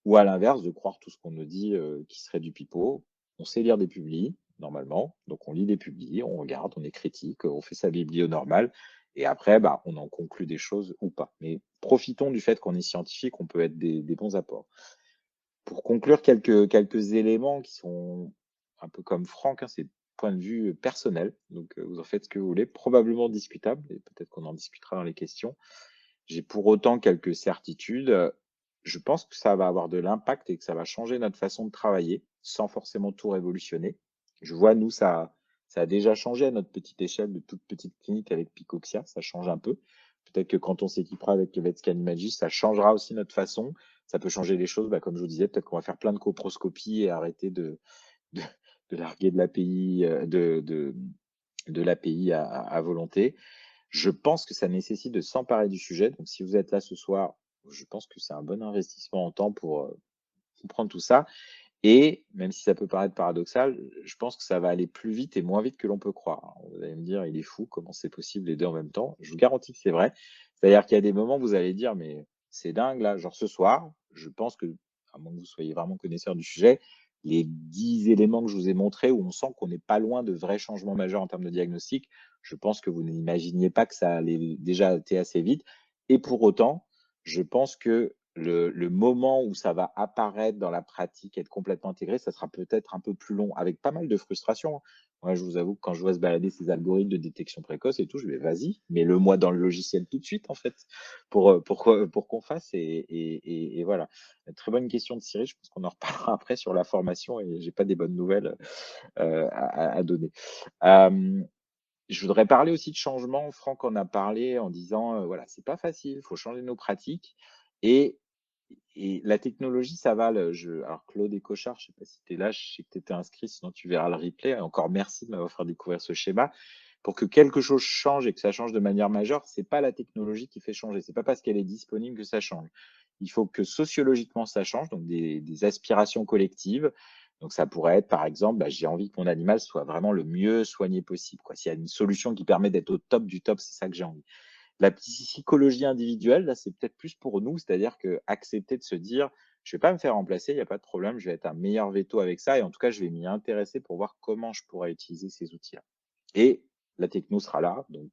ou à l'inverse, de croire tout ce qu'on nous dit, qui serait du pipeau. On sait lire des publis, normalement, donc on lit des publis, on regarde, on est critique, on fait sa biblio normale et après, bah, on en conclut des choses ou pas. Mais profitons du fait qu'on est scientifique, on peut être des bons apports. Pour conclure, quelques éléments qui sont un peu comme Franck, hein, c'est point de vue personnel, donc vous en faites ce que vous voulez, probablement discutable et peut-être qu'on en discutera dans les questions. J'ai pour autant quelques certitudes. Je pense que ça va avoir de l'impact et que ça va changer notre façon de travailler, sans forcément tout révolutionner. Je vois, nous, ça a déjà changé à notre petite échelle de toute petite clinique avec Picoxia, ça change un peu. Peut-être que quand on s'équipera avec le VetScan Imagist, ça changera aussi notre façon. Ça peut changer les choses. Comme je vous disais, peut-être qu'on va faire plein de coproscopies et arrêter de larguer de l'API, de l'API à volonté. Je pense que ça nécessite de s'emparer du sujet. Donc, si vous êtes là ce soir, je pense que c'est un bon investissement en temps pour comprendre tout ça. Et même si ça peut paraître paradoxal, je pense que ça va aller plus vite et moins vite que l'on peut croire. Vous allez me dire, il est fou, comment c'est possible les deux en même temps? Je vous garantis que c'est vrai. C'est-à-dire qu'il y a des moments où vous allez dire, mais c'est dingue là, genre ce soir, je pense que, à moins que vous soyez vraiment connaisseur du sujet, les 10 éléments que je vous ai montrés où on sent qu'on n'est pas loin de vrais changements majeurs en termes de diagnostic, je pense que vous n'imaginiez pas que ça allait déjà été assez vite. Et pour autant, je pense que le moment où ça va apparaître dans la pratique, être complètement intégré, ça sera peut-être un peu plus long, avec pas mal de frustration, hein. Moi, je vous avoue que quand je vois se balader ces algorithmes de détection précoce et tout, je vais vas-y, mets-le-moi dans le logiciel tout de suite, en fait, pour qu'on fasse. Et voilà. Très bonne question de Cyril. Je pense qu'on en reparlera après sur la formation et j'ai pas des bonnes nouvelles à donner. Je voudrais parler aussi de changement. Franck en a parlé en disant, voilà, c'est pas facile, il faut changer nos pratiques et la technologie, ça va. Alors, Claude et Cochard, je sais pas si tu es là, je sais que tu étais inscrit, sinon tu verras le replay. Encore merci de m'avoir fait découvrir ce schéma. Pour que quelque chose change et que ça change de manière majeure, c'est pas la technologie qui fait changer. C'est pas parce qu'elle est disponible que ça change. Il faut que sociologiquement ça change, donc des aspirations collectives. Donc ça pourrait être, par exemple, j'ai envie que mon animal soit vraiment le mieux soigné possible, quoi. S'il y a une solution qui permet d'être au top du top, c'est ça que j'ai envie. La psychologie individuelle, là, c'est peut-être plus pour nous, c'est-à-dire que accepter de se dire, je vais pas me faire remplacer, il n'y a pas de problème, je vais être un meilleur veto avec ça, et en tout cas, je vais m'y intéresser pour voir comment je pourrais utiliser ces outils-là. Et la techno sera là, donc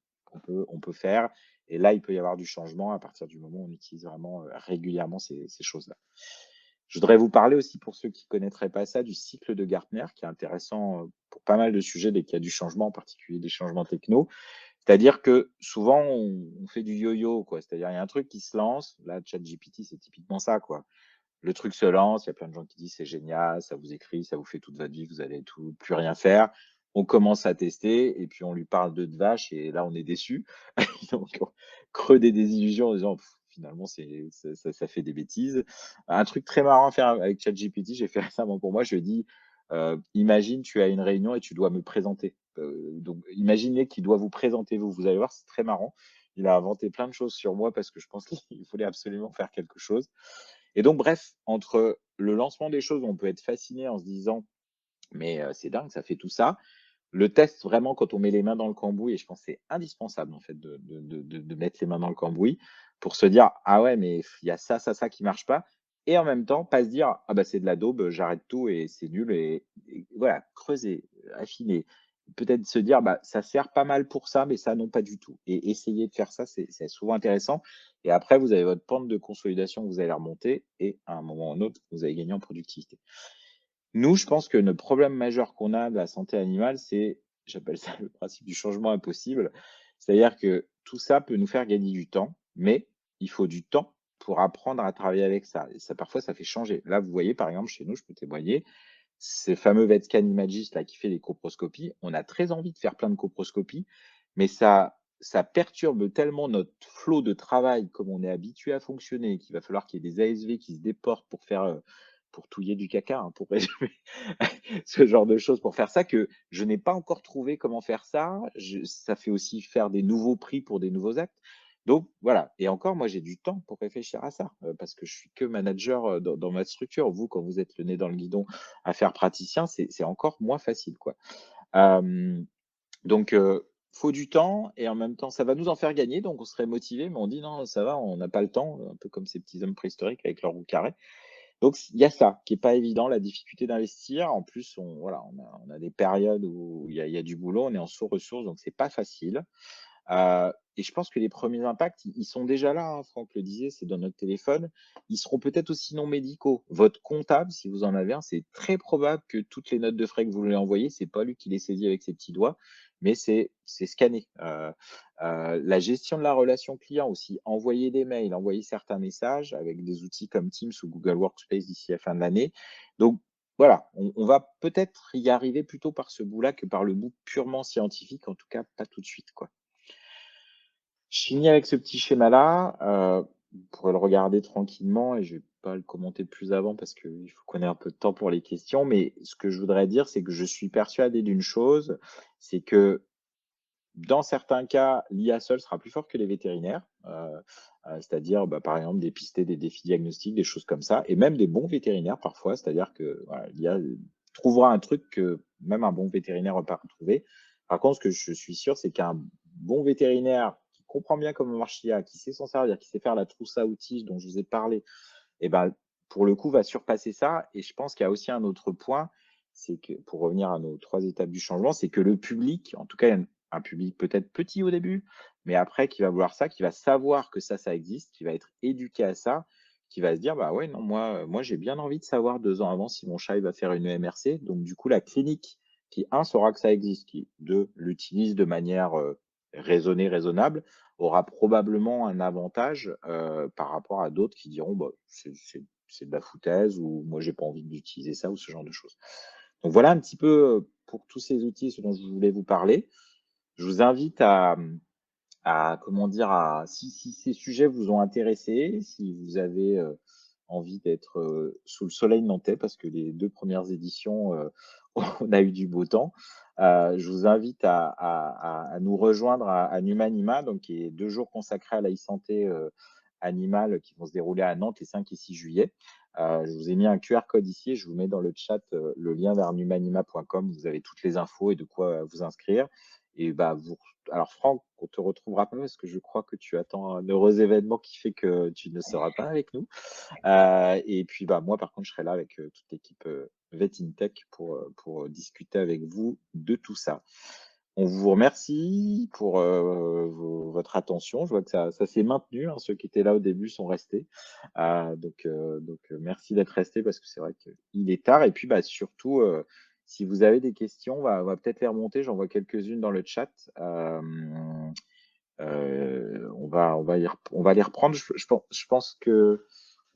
on peut faire, et là, il peut y avoir du changement à partir du moment où on utilise vraiment régulièrement ces choses-là. Je voudrais vous parler aussi, pour ceux qui ne connaîtraient pas ça, du cycle de Gartner, qui est intéressant pour pas mal de sujets dès qu'il y a du changement, en particulier des changements techno. C'est-à-dire que souvent, on fait du yo-yo, quoi. C'est-à-dire, il y a un truc qui se lance. Là, ChatGPT, c'est typiquement ça, quoi. Le truc se lance, il y a plein de gens qui disent c'est génial, ça vous écrit, ça vous fait toute votre vie, vous allez plus rien faire. On commence à tester et puis on lui parle de vache et là, on est déçu. Donc, on creux des désillusions en disant finalement, ça fait des bêtises. Un truc très marrant à faire avec ChatGPT, j'ai fait récemment pour moi, je lui ai dit imagine, tu as une réunion et tu dois me présenter. Donc, imaginez qu'il doit vous présenter, vous allez voir, c'est très marrant. Il a inventé plein de choses sur moi parce que je pense qu'il voulait absolument faire quelque chose. Et donc, bref, entre le lancement des choses, on peut être fasciné en se disant, mais c'est dingue, ça fait tout ça. Le test, vraiment, quand on met les mains dans le cambouis, et je pense que c'est indispensable, en fait, de mettre les mains dans le cambouis pour se dire, ah ouais, mais il y a ça qui marche pas. Et en même temps, pas se dire, ah bah c'est de la daube, j'arrête tout et c'est nul. Et voilà, creuser, affiner. Peut-être se dire, bah, ça sert pas mal pour ça, mais ça, non, pas du tout. Et essayer de faire ça, c'est souvent intéressant. Et après, vous avez votre pente de consolidation que vous allez remonter et à un moment ou un autre, vous allez gagner en productivité. Nous, je pense que le problème majeur qu'on a de la santé animale, c'est, j'appelle ça le principe du changement impossible. C'est-à-dire que tout ça peut nous faire gagner du temps, mais il faut du temps pour apprendre à travailler avec ça. Et ça, parfois, ça fait changer. Là, vous voyez, par exemple, chez nous, je peux témoigner, ces fameux VetScan Imagist là qui fait les coproscopies, on a très envie de faire plein de coproscopies, mais ça perturbe tellement notre flot de travail comme on est habitué à fonctionner, qu'il va falloir qu'il y ait des ASV qui se déportent pour faire pour touiller du caca, hein, pour résumer ce genre de choses, pour faire ça, que je n'ai pas encore trouvé comment faire ça. Ça fait aussi faire des nouveaux prix pour des nouveaux actes. Donc voilà, et encore, moi j'ai du temps pour réfléchir à ça, parce que je suis que manager dans ma structure. Vous, quand vous êtes le nez dans le guidon à faire praticien, c'est encore moins facile, quoi. Donc, faut du temps et en même temps, ça va nous en faire gagner, donc on serait motivé, mais on dit non, ça va, on n'a pas le temps, un peu comme ces petits hommes préhistoriques avec leur roue carrée. Donc, il y a ça qui est pas évident, la difficulté d'investir. En plus, voilà, on a des périodes où il y a du boulot, on est en sous-ressources, donc c'est pas facile. Et je pense que les premiers impacts, ils sont déjà là, hein, Franck le disait, c'est dans notre téléphone. Ils seront peut-être aussi non médicaux. Votre comptable, si vous en avez un, c'est très probable que toutes les notes de frais que vous lui envoyez, c'est pas lui qui les saisit avec ses petits doigts, mais c'est scanné. La gestion de la relation client aussi, envoyer des mails, envoyer certains messages avec des outils comme Teams ou Google Workspace d'ici la fin de l'année. Donc, voilà, on va peut-être y arriver plutôt par ce bout-là que par le bout purement scientifique, en tout cas pas tout de suite, quoi. Je finis avec ce petit schéma-là. Vous pourrez le regarder tranquillement et je vais pas le commenter plus avant parce qu'il faut qu'on ait un peu de temps pour les questions. Mais ce que je voudrais dire, c'est que je suis persuadé d'une chose, c'est que dans certains cas, l'IA seule sera plus forte que les vétérinaires, c'est-à-dire, par exemple, dépister des défis diagnostiques, des choses comme ça, et même des bons vétérinaires parfois, c'est-à-dire que voilà, l'IA trouvera un truc que même un bon vétérinaire va pas retrouver. Par contre, ce que je suis sûr, c'est qu'un bon vétérinaire qui comprend bien comment marche l'IA, qui sait s'en servir, qui sait faire la trousse à outils dont je vous ai parlé, et ben, pour le coup, va surpasser ça. Et je pense qu'il y a aussi un autre point, c'est que pour revenir à nos 3 étapes du changement, c'est que le public, en tout cas, un public peut-être petit au début, mais après qui va vouloir ça, qui va savoir que ça existe, qui va être éduqué à ça, qui va se dire: «Bah ouais, non, moi j'ai bien envie de savoir 2 ans avant si mon chat il va faire une EMRC». Donc du coup, la clinique qui, un, saura que ça existe, qui, 2, l'utilise de manière, raisonnée, raisonnable, aura probablement un avantage, par rapport à d'autres qui diront: «Bah, c'est de la foutaise» ou «Moi, j'ai pas envie d'utiliser ça» ou ce genre de choses. Donc voilà un petit peu, pour tous ces outils, ce dont je voulais vous parler. Je vous invite à comment dire? Si ces sujets vous ont intéressé, si vous avez, envie d'être, sous le soleil nantais parce que les 2 premières éditions, on a eu du beau temps. Je vous invite à nous rejoindre à Numanima, donc qui est 2 jours consacrés à la e-santé, animale qui vont se dérouler à Nantes les 5 et 6 juillet. Je vous ai mis un QR code ici et je vous mets dans le chat, le lien vers numanima.com. Vous avez toutes les infos et de quoi vous inscrire. Et vous alors Franck, on te retrouvera pas parce que je crois que tu attends un heureux événement qui fait que tu ne seras pas avec nous. Et puis, moi, par contre, je serai là avec, toute l'équipe, Vet in Tech pour discuter avec vous de tout ça. On vous remercie pour, votre attention. Je vois que ça s'est maintenu, hein, ceux qui étaient là au début sont restés. Merci d'être restés parce que c'est vrai qu'il est tard et puis, surtout, si vous avez des questions, on va peut-être les remonter. J'en vois quelques-unes dans le chat. On va les reprendre. Je pense que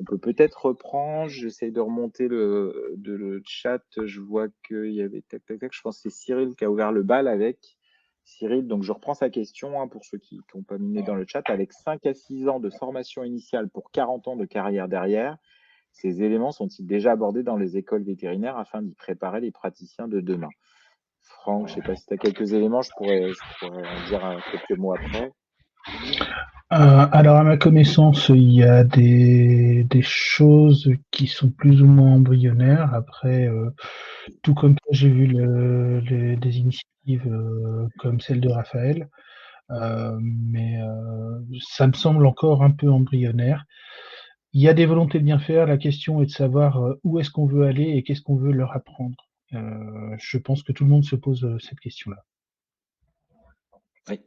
on peut peut-être reprendre. J'essaye de remonter le chat. Je vois qu'il y avait tac, tac, tac. Je pense que c'est Cyril qui a ouvert le bal avec Cyril. Donc, je reprends sa question, hein, pour ceux qui n'ont pas mis dans le chat. Avec 5 à 6 ans de formation initiale pour 40 ans de carrière derrière, ces éléments sont-ils déjà abordés dans les écoles vétérinaires afin d'y préparer les praticiens de demain? Franck, je ne sais pas si tu as quelques éléments, je pourrais en dire quelques mots après. Alors, à ma connaissance, il y a des choses qui sont plus ou moins embryonnaires. Après, tout comme toi, j'ai vu des initiatives comme celle de Raphaël, mais ça me semble encore un peu embryonnaire. Il y a des volontés de bien faire. La question est de savoir où est-ce qu'on veut aller et qu'est-ce qu'on veut leur apprendre. Je pense que tout le monde se pose cette question-là. Oui.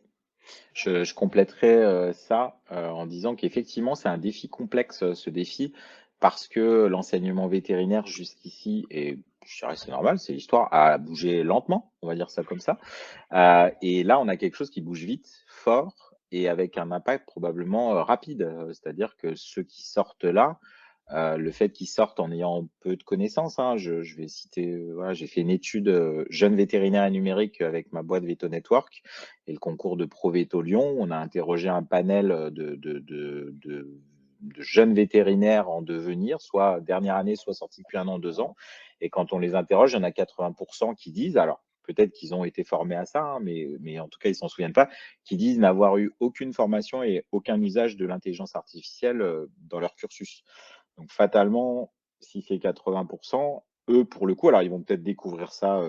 Je compléterai ça en disant qu'effectivement, c'est un défi complexe, ce défi, parce que l'enseignement vétérinaire jusqu'ici, et je dirais c'est normal, c'est l'histoire, a bougé lentement, on va dire ça comme ça. Et là, on a quelque chose qui bouge vite, fort et avec un impact probablement rapide. C'est-à-dire que ceux qui sortent là, le fait qu'ils sortent en ayant peu de connaissances, hein, je vais citer, voilà, j'ai fait une étude jeune vétérinaire et numérique avec ma boîte Veto Network et le concours de ProVéto Lyon. On a interrogé un panel de jeunes vétérinaires en devenir, soit dernière année, soit sortis depuis 1 an, 2 ans. Et quand on les interroge, il y en a 80% qui disent, alors peut-être qu'ils ont été formés à ça, hein, mais en tout cas, ils s'en souviennent pas, qui disent n'avoir eu aucune formation et aucun usage de l'intelligence artificielle dans leur cursus. Donc fatalement, si c'est 80%, eux, pour le coup, alors ils vont peut-être découvrir ça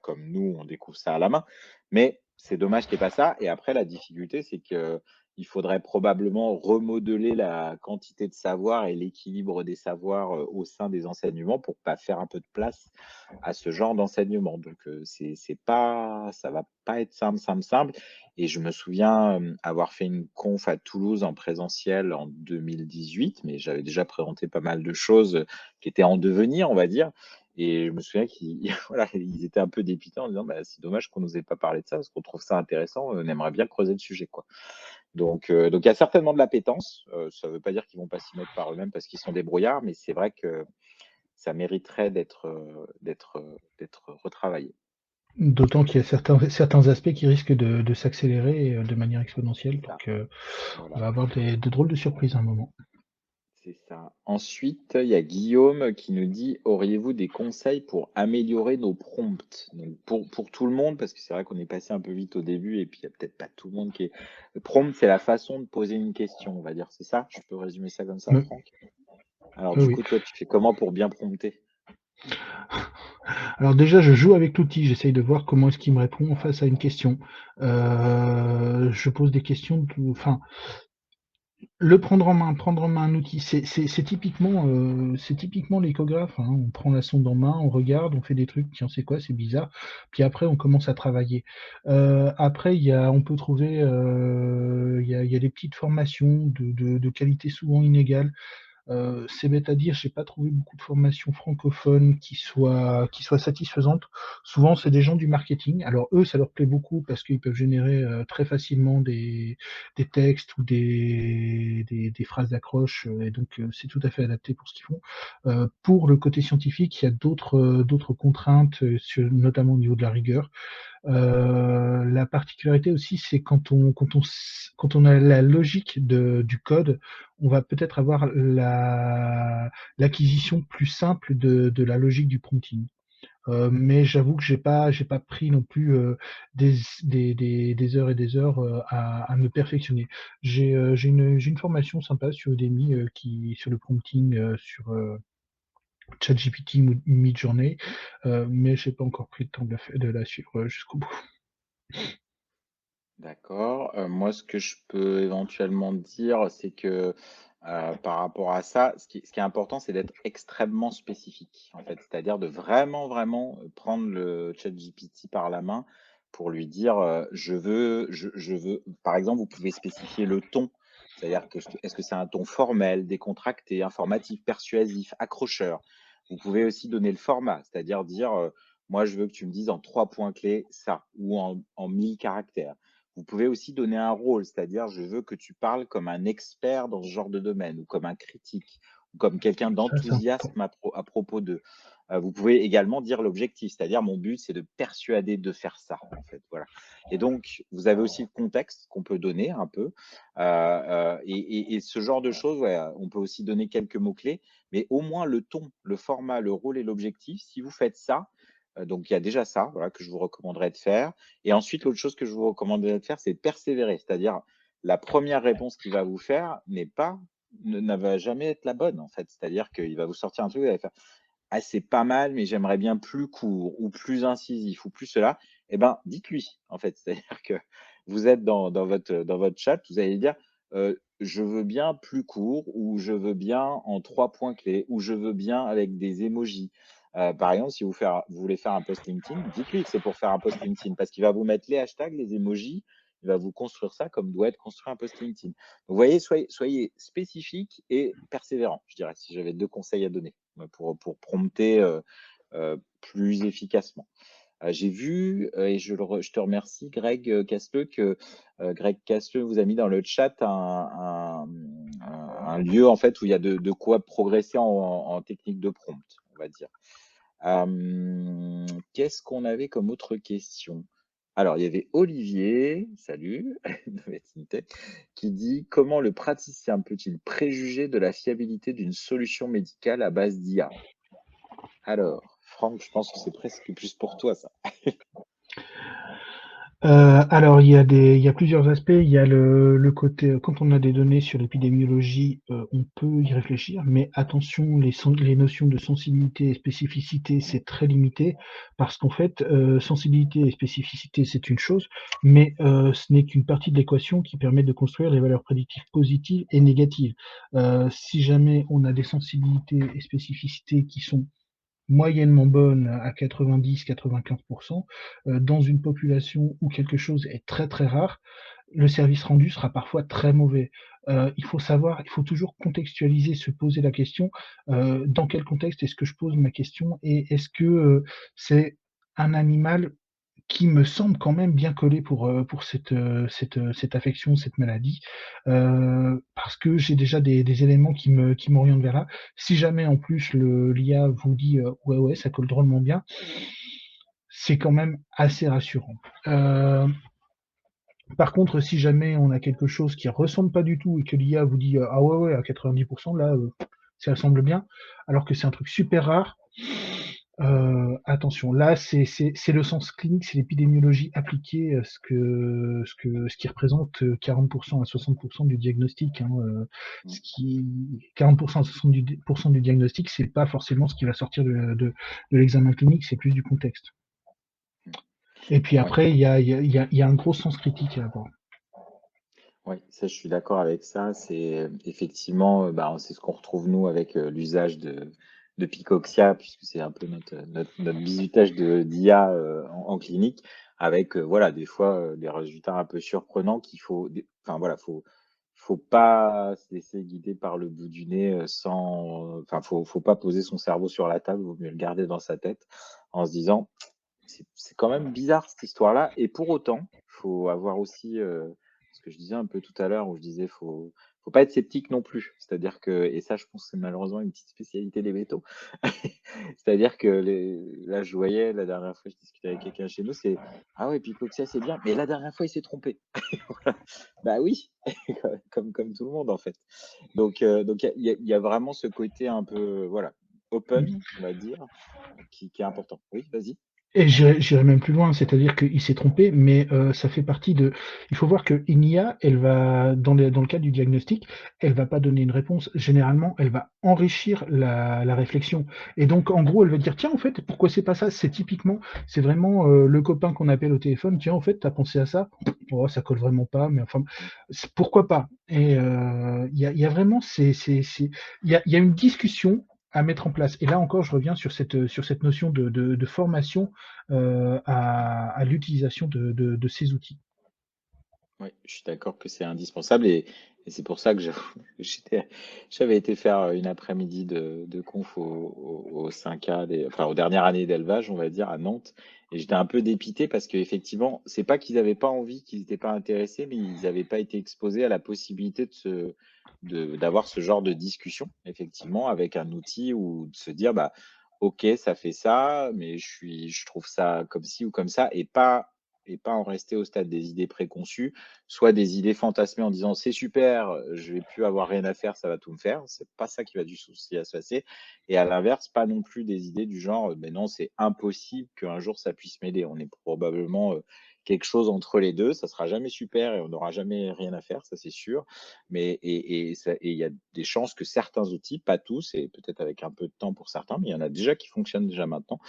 comme nous, on découvre ça à la main, mais c'est dommage qu'il n'y ait pas ça. Et après, la difficulté, c'est qu'il faudrait probablement remodeler la quantité de savoir et l'équilibre des savoirs au sein des enseignements pour pas faire un peu de place à ce genre d'enseignement. Donc, c'est pas, ça va pas être simple. Et je me souviens avoir fait une conf à Toulouse en présentiel en 2018, mais j'avais déjà présenté pas mal de choses qui étaient en devenir, on va dire. Et je me souviens qu'ils voilà, ils étaient un peu dépitants en disant c'est dommage qu'on nous ait pas parlé de ça parce qu'on trouve ça intéressant, on aimerait bien creuser le sujet, quoi. Donc il y a certainement de l'appétence. Ça ne veut pas dire qu'ils vont pas s'y mettre par eux-mêmes parce qu'ils sont débrouillards, mais c'est vrai que ça mériterait d'être retravaillé. D'autant qu'il y a certains aspects qui risquent de s'accélérer de manière exponentielle. C'est ça. Donc, on Voilà. va avoir de drôles de surprises à un moment. C'est ça. Ensuite, il y a Guillaume qui nous dit, auriez-vous des conseils pour améliorer nos prompts? Donc pour tout le monde, parce que c'est vrai qu'on est passé un peu vite au début et puis il n'y a peut-être pas tout le monde qui est. Le prompt, c'est la façon de poser une question, on va dire. C'est ça? Je peux résumer ça comme ça, Oui, Franck? Alors du oui. coup, toi, tu fais comment pour bien prompter? Alors déjà, je joue avec l'outil, j'essaye de voir comment est-ce qu'il me répond face à une question. Je pose des questions, enfin, prendre en main un outil, c'est typiquement l'échographe, hein. On prend la sonde en main, on regarde, on fait des trucs, tiens, c'est quoi, c'est bizarre. Puis après, on commence à travailler. Après, on peut trouver, il y a des petites formations de qualité souvent inégale. C'est bête à dire, j'ai pas trouvé beaucoup de formations francophones qui soient satisfaisantes. Souvent, c'est des gens du marketing. Alors eux, ça leur plaît beaucoup parce qu'ils peuvent générer très facilement des textes ou des phrases d'accroche, et donc c'est tout à fait adapté pour ce qu'ils font. Pour le côté scientifique, il y a d'autres contraintes, notamment au niveau de la rigueur. La particularité aussi, c'est quand on a la logique du code, on va peut-être avoir l'acquisition plus simple de la logique du prompting. Mais j'avoue que j'ai pas pris non plus des heures et des heures à me perfectionner. J'ai une formation sympa sur Udemy sur le prompting sur ChatGPT Midjourney, mais j'ai pas encore pris le temps de la suivre jusqu'au bout. D'accord. Moi, ce que je peux éventuellement dire, c'est que par rapport à ça, ce qui est important, c'est d'être extrêmement spécifique, en fait. C'est-à-dire de vraiment, vraiment prendre le ChatGPT par la main pour lui dire, je veux, par exemple, vous pouvez spécifier le ton. C'est-à-dire que est-ce que c'est un ton formel, décontracté, informatif, persuasif, accrocheur? Vous pouvez aussi donner le format, c'est-à-dire dire, moi, je veux que tu me dises en 3 points clés ça, ou en 1000 caractères. Vous pouvez aussi donner un rôle, c'est-à-dire je veux que tu parles comme un expert dans ce genre de domaine ou comme un critique ou comme quelqu'un Ça, c'est important. d'enthousiasme à propos d'eux. Vous pouvez également dire l'objectif, c'est-à-dire mon but, c'est de persuader de faire ça, en fait. Voilà. Et donc, vous avez aussi le contexte qu'on peut donner un peu. Et ce genre de choses, ouais, on peut aussi donner quelques mots-clés, mais au moins le ton, le format, le rôle et l'objectif, si vous faites ça, donc il y a déjà ça, voilà, que je vous recommanderais de faire. Et ensuite, l'autre chose que je vous recommanderais de faire, c'est de persévérer. C'est-à-dire, la première réponse qu'il va vous faire ne va jamais être la bonne, en fait. C'est-à-dire qu'il va vous sortir un truc, il va faire ah, c'est pas mal, mais j'aimerais bien plus court ou plus incisif ou plus cela. Eh ben, dites-lui, en fait. C'est-à-dire que vous êtes dans votre chat, vous allez dire je veux bien plus court ou je veux bien en 3 points clés ou je veux bien avec des emojis. Par exemple, si vous voulez faire un post LinkedIn, dites-lui que c'est pour faire un post LinkedIn parce qu'il va vous mettre les hashtags, les emojis, il va vous construire ça comme doit être construit un post LinkedIn. Donc, vous voyez, soyez spécifique et persévérant, je dirais, si j'avais 2 conseils à donner pour prompter plus efficacement. J'ai vu, et je te remercie, Greg Casteleux, que Greg Casteleux vous a mis dans le chat un lieu en fait où il y a de quoi progresser en technique de prompt, on va dire. Qu'est-ce qu'on avait comme autre question? Alors, il y avait Olivier, salut, de Médecine qui dit comment le praticien peut-il préjuger de la fiabilité d'une solution médicale à base d'IA? Alors, Franck, je pense que c'est presque plus pour toi, ça. Alors, il y a plusieurs aspects. Il y a le côté, quand on a des données sur l'épidémiologie, on peut y réfléchir, mais attention, les notions de sensibilité et spécificité, c'est très limité, parce qu'en fait, sensibilité et spécificité, c'est une chose, mais ce n'est qu'une partie de l'équation qui permet de construire les valeurs prédictives positives et négatives. Si jamais on a des sensibilités et spécificités qui sont moyennement bonne à 90-95%, dans une population où quelque chose est très très rare, le service rendu sera parfois très mauvais. Il faut toujours contextualiser, se poser la question, dans quel contexte est-ce que je pose ma question et est-ce que c'est un animal qui me semble quand même bien collé pour cette affection, cette maladie, parce que j'ai déjà des éléments qui m'orientent vers là. Si jamais en plus l'IA vous dit ouais, ouais, ça colle drôlement bien, c'est quand même assez rassurant. Par contre, si jamais on a quelque chose qui ressemble pas du tout et que l'IA vous dit ah ouais à 90% là ça semble bien, alors que c'est un truc super rare, attention, là c'est le sens clinique, c'est l'épidémiologie appliquée, ce qui représente 40% à 60% du diagnostic. Hein, ce qui 40% à 60% du diagnostic, c'est pas forcément ce qui va sortir de l'examen clinique, c'est plus du contexte. Et puis après, il y a un gros sens critique à avoir. Oui, ça, je suis d'accord avec ça. C'est effectivement, c'est ce qu'on retrouve nous avec l'usage de Picoxia, puisque c'est un peu notre bizutage d'IA en clinique, avec voilà des fois des résultats un peu surprenants enfin voilà, faut pas se laisser guider par le bout du nez enfin faut pas poser son cerveau sur la table, vaut mieux le garder dans sa tête en se disant c'est quand même bizarre cette histoire-là. Et pour autant, faut avoir aussi ce que je disais un peu tout à l'heure, où je disais faut pas être sceptique non plus. C'est-à-dire que, et ça, je pense que c'est malheureusement une petite spécialité des vétos. C'est-à-dire que là, je voyais la dernière fois, je discutais avec quelqu'un chez nous, c'est ah ouais, Picoxia, c'est bien, mais la dernière fois, il s'est trompé. Voilà. Bah oui, comme tout le monde en fait. Donc il y a vraiment ce côté un peu voilà open, on va dire, qui est important. Oui, vas-y. Et j'irai même plus loin, c'est-à-dire qu'il s'est trompé, mais ça fait partie de. Il faut voir qu'une IA, elle va, dans le cadre du diagnostic, elle va pas donner une réponse. Généralement, elle va enrichir la réflexion. Et donc, en gros, elle va dire, tiens, en fait, pourquoi c'est pas ça? C'est vraiment le copain qu'on appelle au téléphone. Tiens, en fait, t'as pensé à ça? Oh, ça colle vraiment pas, mais enfin, pourquoi pas? Et il y a vraiment, il y a une discussion à mettre en place. Et là encore, je reviens sur cette notion de formation à l'utilisation de ces outils. Oui, je suis d'accord que c'est indispensable et c'est pour ça que j'avais été faire une après-midi de conf au 5A, enfin aux dernières années d'élevage, on va dire, à Nantes. Et j'étais un peu dépité parce qu'effectivement, c'est pas qu'ils n'avaient pas envie, qu'ils n'étaient pas intéressés, mais ils n'avaient pas été exposés à la possibilité d'avoir ce genre de discussion, effectivement, avec un outil ou de se dire, bah, OK, ça fait ça, mais je trouve ça comme ci ou comme ça, et pas en rester au stade des idées préconçues, soit des idées fantasmées en disant c'est super, je vais plus avoir rien à faire, ça va tout me faire. C'est pas ça qui va du souci à se passer. Et à l'inverse, pas non plus des idées du genre, mais non, c'est impossible qu'un jour ça puisse m'aider. On est probablement quelque chose entre les deux. Ça sera jamais super et on n'aura jamais rien à faire, ça c'est sûr. Mais et il y a des chances que certains outils, pas tous, et peut-être avec un peu de temps pour certains, mais il y en a déjà qui fonctionnent déjà maintenant,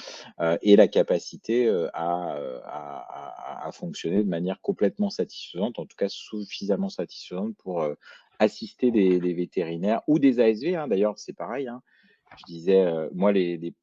et la capacité à fonctionner de manière complètement satisfaisante, en tout cas suffisamment satisfaisante pour assister des vétérinaires ou des ASV. Hein. D'ailleurs, c'est pareil. Hein. Je disais, moi, les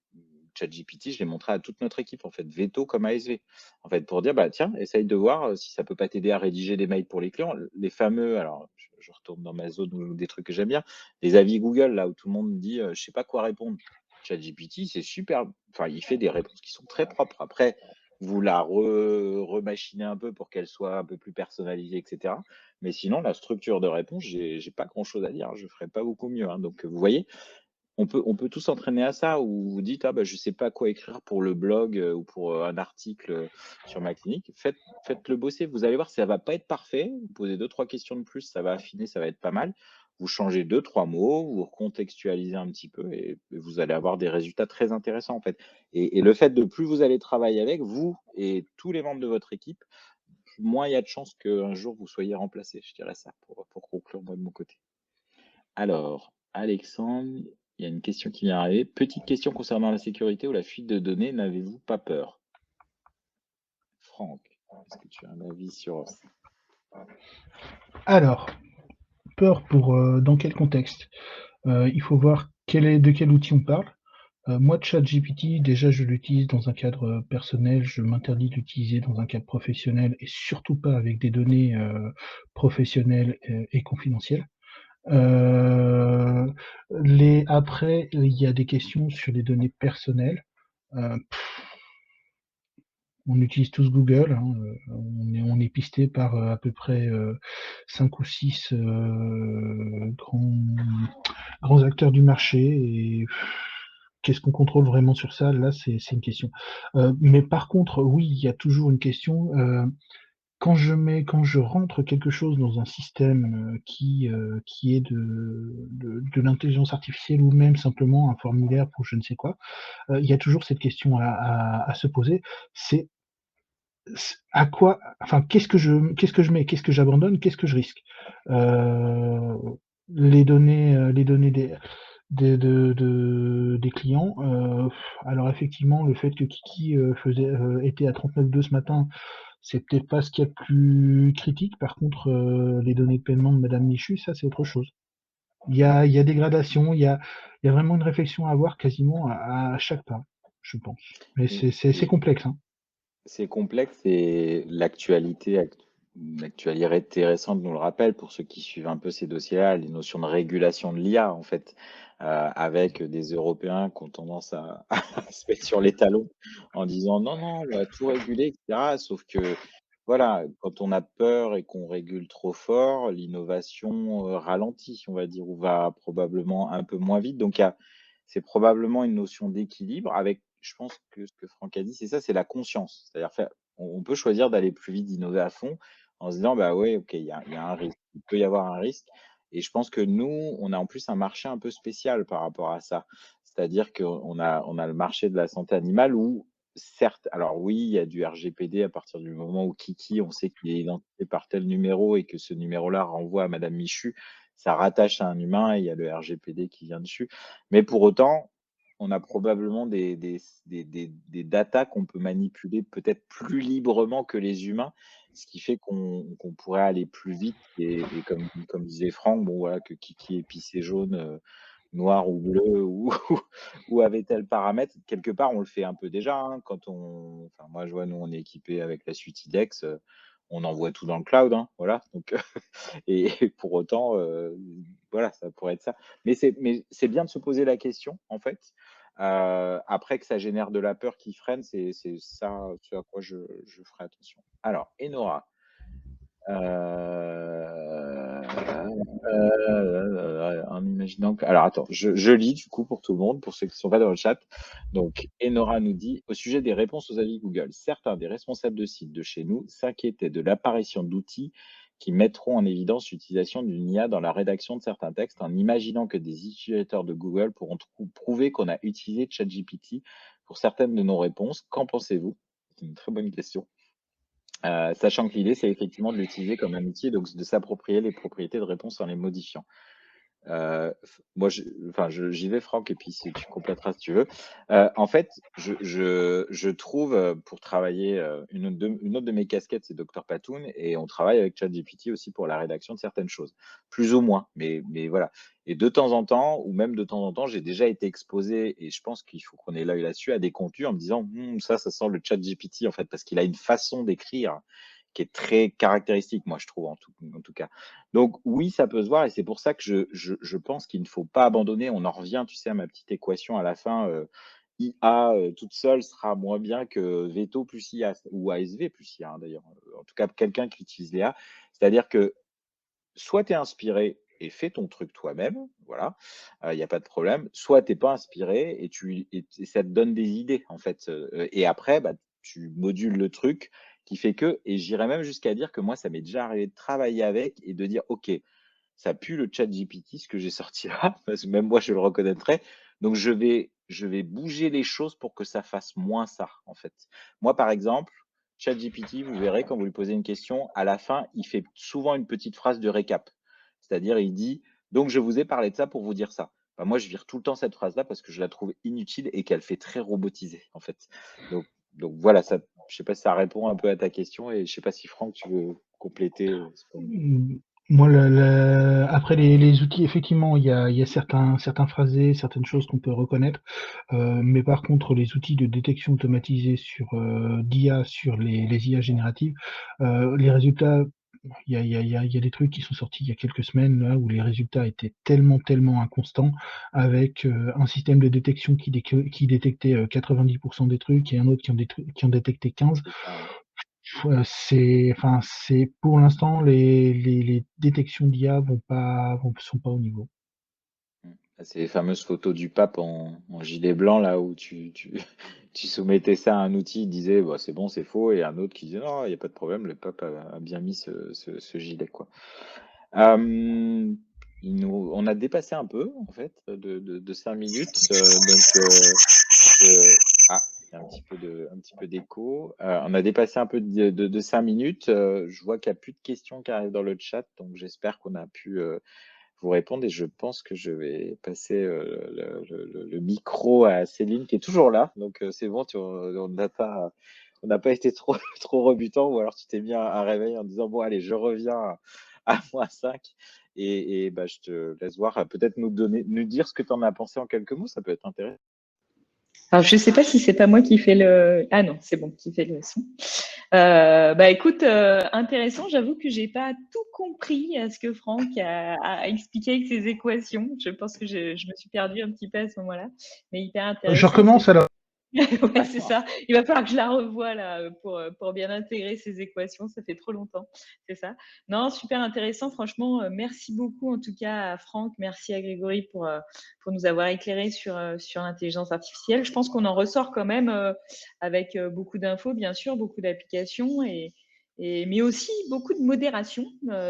ChatGPT, je l'ai montré à toute notre équipe, en fait, veto comme ASV. En fait, pour dire, bah, tiens, essaye de voir si ça peut pas t'aider à rédiger des mails pour les clients. Les fameux, alors, je retourne dans ma zone ou des trucs que j'aime bien, les avis Google, là où tout le monde dit, je sais pas quoi répondre. ChatGPT, c'est super. Enfin, il fait des réponses qui sont très propres. Après, vous la remachinez un peu pour qu'elle soit un peu plus personnalisée, etc. Mais sinon, la structure de réponse, j'ai pas grand-chose à dire. Hein. Je ferais pas beaucoup mieux. Hein. Donc, vous voyez, on peut tous s'entraîner à ça, où vous dites, ah bah, je sais pas quoi écrire pour le blog ou pour un article sur ma clinique. Faites-le bosser. Vous allez voir, ça va pas être parfait. Vous posez 2-3 questions de plus, ça va affiner, ça va être pas mal. Vous changez 2-3 mots, vous recontextualisez un petit peu et vous allez avoir des résultats très intéressants en fait. Et le fait de plus vous allez travailler avec vous et tous les membres de votre équipe, moins il y a de chances qu'un jour vous soyez remplacé. Je dirais ça pour conclure moi de mon côté. Alors, Alexandre, il y a une question qui vient d'arriver. Petite question concernant la sécurité ou la fuite de données, n'avez-vous pas peur? Franck, est-ce que tu as un avis sur ça? Alors, peur dans quel contexte? Il faut voir de quel outil on parle. Moi, ChatGPT, déjà, je l'utilise dans un cadre personnel. Je m'interdis de l'utiliser dans un cadre professionnel et surtout pas avec des données professionnelles et confidentielles. Après, il y a des questions sur les données personnelles. Euh, on utilise tous Google, hein, on est pisté par à peu près 5 ou 6 grands acteurs du marché. Et qu'est-ce qu'on contrôle vraiment sur ça? Là, c'est une question. Mais par contre, oui, il y a toujours une question, quand je rentre quelque chose dans un système, qui est de l'intelligence artificielle ou même simplement un formulaire pour je ne sais quoi, il y a toujours cette question à se poser, c'est à quoi enfin, qu'est-ce que je mets? Qu'est-ce que j'abandonne? Qu'est-ce que je risque? Heu, les données des clients, alors effectivement, le fait que Kiki, était à 39,2 ce matin, c'est peut-être pas ce qu'il y a de plus critique. Par contre, les données de paiement de madame Michu, ça, c'est autre chose. Il y a des gradations, il y a vraiment une réflexion à avoir quasiment à chaque pas, je pense. Mais Et, c'est et complexe, hein. c'est complexe et l'actualité récente nous le rappelle pour ceux qui suivent un peu ces dossiers-là, les notions de régulation de l'IA en fait, avec des Européens qui ont tendance à, à se mettre sur les talons en disant non, non, on va tout réguler, etc. Sauf que voilà, quand on a peur et qu'on régule trop fort, l'innovation ralentit, on va dire, ou va probablement un peu moins vite. Donc c'est probablement une notion d'équilibre avec, je pense que ce que Franck a dit, c'est ça, c'est la conscience. C'est-à-dire faire on peut choisir d'aller plus vite, d'innover à fond en se disant: «Bah, ouais, OK, il y a un risque. Il peut y avoir un risque» et je pense que nous, on a en plus un marché un peu spécial par rapport à ça. C'est-à-dire qu'on a le marché de la santé animale où certes, alors oui, il y a du RGPD à partir du moment où Kiki, on sait qu'il est identifié par tel numéro et que ce numéro-là renvoie à madame Michu, ça rattache à un humain et il y a le RGPD qui vient dessus. Mais pour autant, on a probablement des datas qu'on peut manipuler peut-être plus librement que les humains, ce qui fait qu'on pourrait aller plus vite et comme disait Franck, bon voilà, que Kiki est pissé jaune, noir ou bleu ou ou avait tel paramètre, quelque part on le fait un peu déjà, hein, quand on enfin moi je vois nous on est équipé avec la suite IDEX, on envoie tout dans le cloud, hein, voilà donc et pour autant, voilà, ça pourrait être ça. Mais c'est bien de se poser la question, en fait. Après que ça génère de la peur qui freine, c'est ça ce à quoi je ferai attention. Alors Enora, en imaginant que alors attends, je lis du coup pour tout le monde, pour ceux qui ne sont pas dans le chat. Donc Enora nous dit: «Au sujet des réponses aux avis Google, certains des responsables de sites de chez nous s'inquiétaient de l'apparition d'outils qui mettront en évidence l'utilisation d'une IA dans la rédaction de certains textes, en imaginant que des utilisateurs de Google pourront prouver qu'on a utilisé ChatGPT pour certaines de nos réponses. Qu'en pensez-vous?» C'est une très bonne question. Sachant que l'idée, c'est effectivement de l'utiliser comme un outil, donc de s'approprier les propriétés de réponse en les modifiant. Moi, j'y vais, Franck, et puis si tu compléteras si tu veux. En fait, je trouve, pour travailler, une autre de mes casquettes, c'est Docteur Patoun, et on travaille avec ChatGPT aussi pour la rédaction de certaines choses, plus ou moins, mais voilà. Et de temps en temps, ou même de temps en temps, j'ai déjà été exposé, et je pense qu'il faut qu'on ait l'œil là-dessus, à des contenus en me disant: ça sent le ChatGPT, en fait», parce qu'il a une façon d'écrire qui est très caractéristique, moi, je trouve, en tout cas. Donc oui, ça peut se voir et c'est pour ça que je pense qu'il ne faut pas abandonner. On en revient, tu sais, à ma petite équation à la fin, IA, toute seule sera moins bien que Veto plus IA ou ASV plus IA, hein, d'ailleurs, en tout cas quelqu'un qui utilise l'IA. C'est-à-dire que soit tu es inspiré et fais ton truc toi-même, voilà, il y a pas de problème. Soit tu es pas inspiré et ça te donne des idées, en fait, et après, bah, tu modules le truc qui fait que et j'irais même jusqu'à dire que moi, ça m'est déjà arrivé de travailler avec et de dire: «OK, ça pue le ChatGPT ce que j'ai sorti là», parce que même moi je le reconnaîtrais. Donc je vais bouger les choses pour que ça fasse moins ça, en fait. Moi, par exemple, ChatGPT, vous verrez quand vous lui posez une question, à la fin, il fait souvent une petite phrase de récap. C'est-à-dire, il dit: «Donc je vous ai parlé de ça pour vous dire ça». Bah, moi, je vire tout le temps cette phrase-là parce que je la trouve inutile et qu'elle fait très robotisé, en fait. Donc voilà, ça je sais pas si ça répond un peu à ta question et je sais pas si Franck, tu veux compléter, ce point de vue? Mmh, moi, après les outils, effectivement, il y a certains phrasés, certaines choses qu'on peut reconnaître, mais par contre, les outils de détection automatisée d'IA sur les IA génératives, les résultats, il y a des trucs qui sont sortis il y a quelques semaines, là, où les résultats étaient tellement inconstants avec, un système de détection qui détectait, 90 des trucs et un autre qui en détectait 15. C'est ça, ouais. C'est pour l'instant, les détections d'IA sont pas au niveau. Mmh. C'est les fameuses photos du pape en gilet blanc, là, où tu soumettais ça à un outil, il disait bah, c'est bon, c'est faux, et un autre qui disait non, il n'y a pas de problème, le pape a bien mis ce gilet, quoi. On a dépassé un peu, en fait, de 5 minutes. Il y a un petit peu d'écho. On a dépassé un peu de 5 minutes. Je vois qu'il n'y a plus de questions qui arrivent dans le chat, donc j'espère qu'on a pu vous répondre. Et je pense que je vais passer le micro à Céline, qui est toujours là. Donc c'est bon, on n'a pas été trop, trop rebutant, ou alors tu t'es mis un réveil en disant bon, allez, je reviens à -5. Et bah, je te laisse voir, peut-être nous dire ce que tu en as pensé en quelques mots, ça peut être intéressant. Alors, je ne sais pas si c'est pas moi qui fais le… Ah non, c'est bon, qui fait le son. Bah écoute, intéressant. J'avoue que j'ai pas tout compris à ce que Franck a expliqué avec ses équations. Je pense que je me suis perdue un petit peu à ce moment-là, mais hyper intéressant. Je recommence alors. Ouais, c'est ça. Il va falloir que je la revoie là pour bien intégrer ces équations. Ça fait trop longtemps. C'est ça. Non, super intéressant. Franchement, merci beaucoup en tout cas à Franck. Merci à Grégory pour nous avoir éclairé sur l'intelligence artificielle. Je pense qu'on en ressort quand même avec beaucoup d'infos, bien sûr, beaucoup d'applications mais aussi beaucoup de modération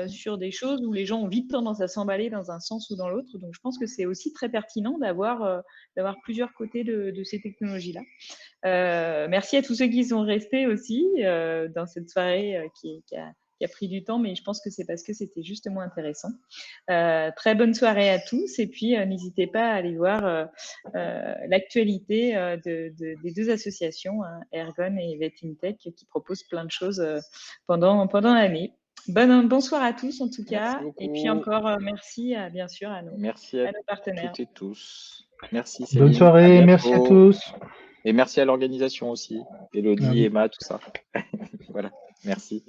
sur des choses où les gens ont vite tendance à s'emballer dans un sens ou dans l'autre. Donc, je pense que c'est aussi très pertinent d'avoir plusieurs côtés de ces technologies-là. Merci à tous ceux qui sont restés aussi dans cette soirée qui a pris du temps, mais je pense que c'est parce que c'était justement intéressant. Très bonne soirée à tous, et puis n'hésitez pas à aller voir l'actualité des deux associations, Ergon et VetInTech, qui proposent plein de choses pendant l'année. Bonsoir à tous en tout cas, et puis encore merci bien sûr à nos partenaires. Toutes et tous. Merci Céline. Bonne soirée, merci à tous. Et merci à l'organisation aussi, Elodie, Emma, tout ça. Voilà, merci.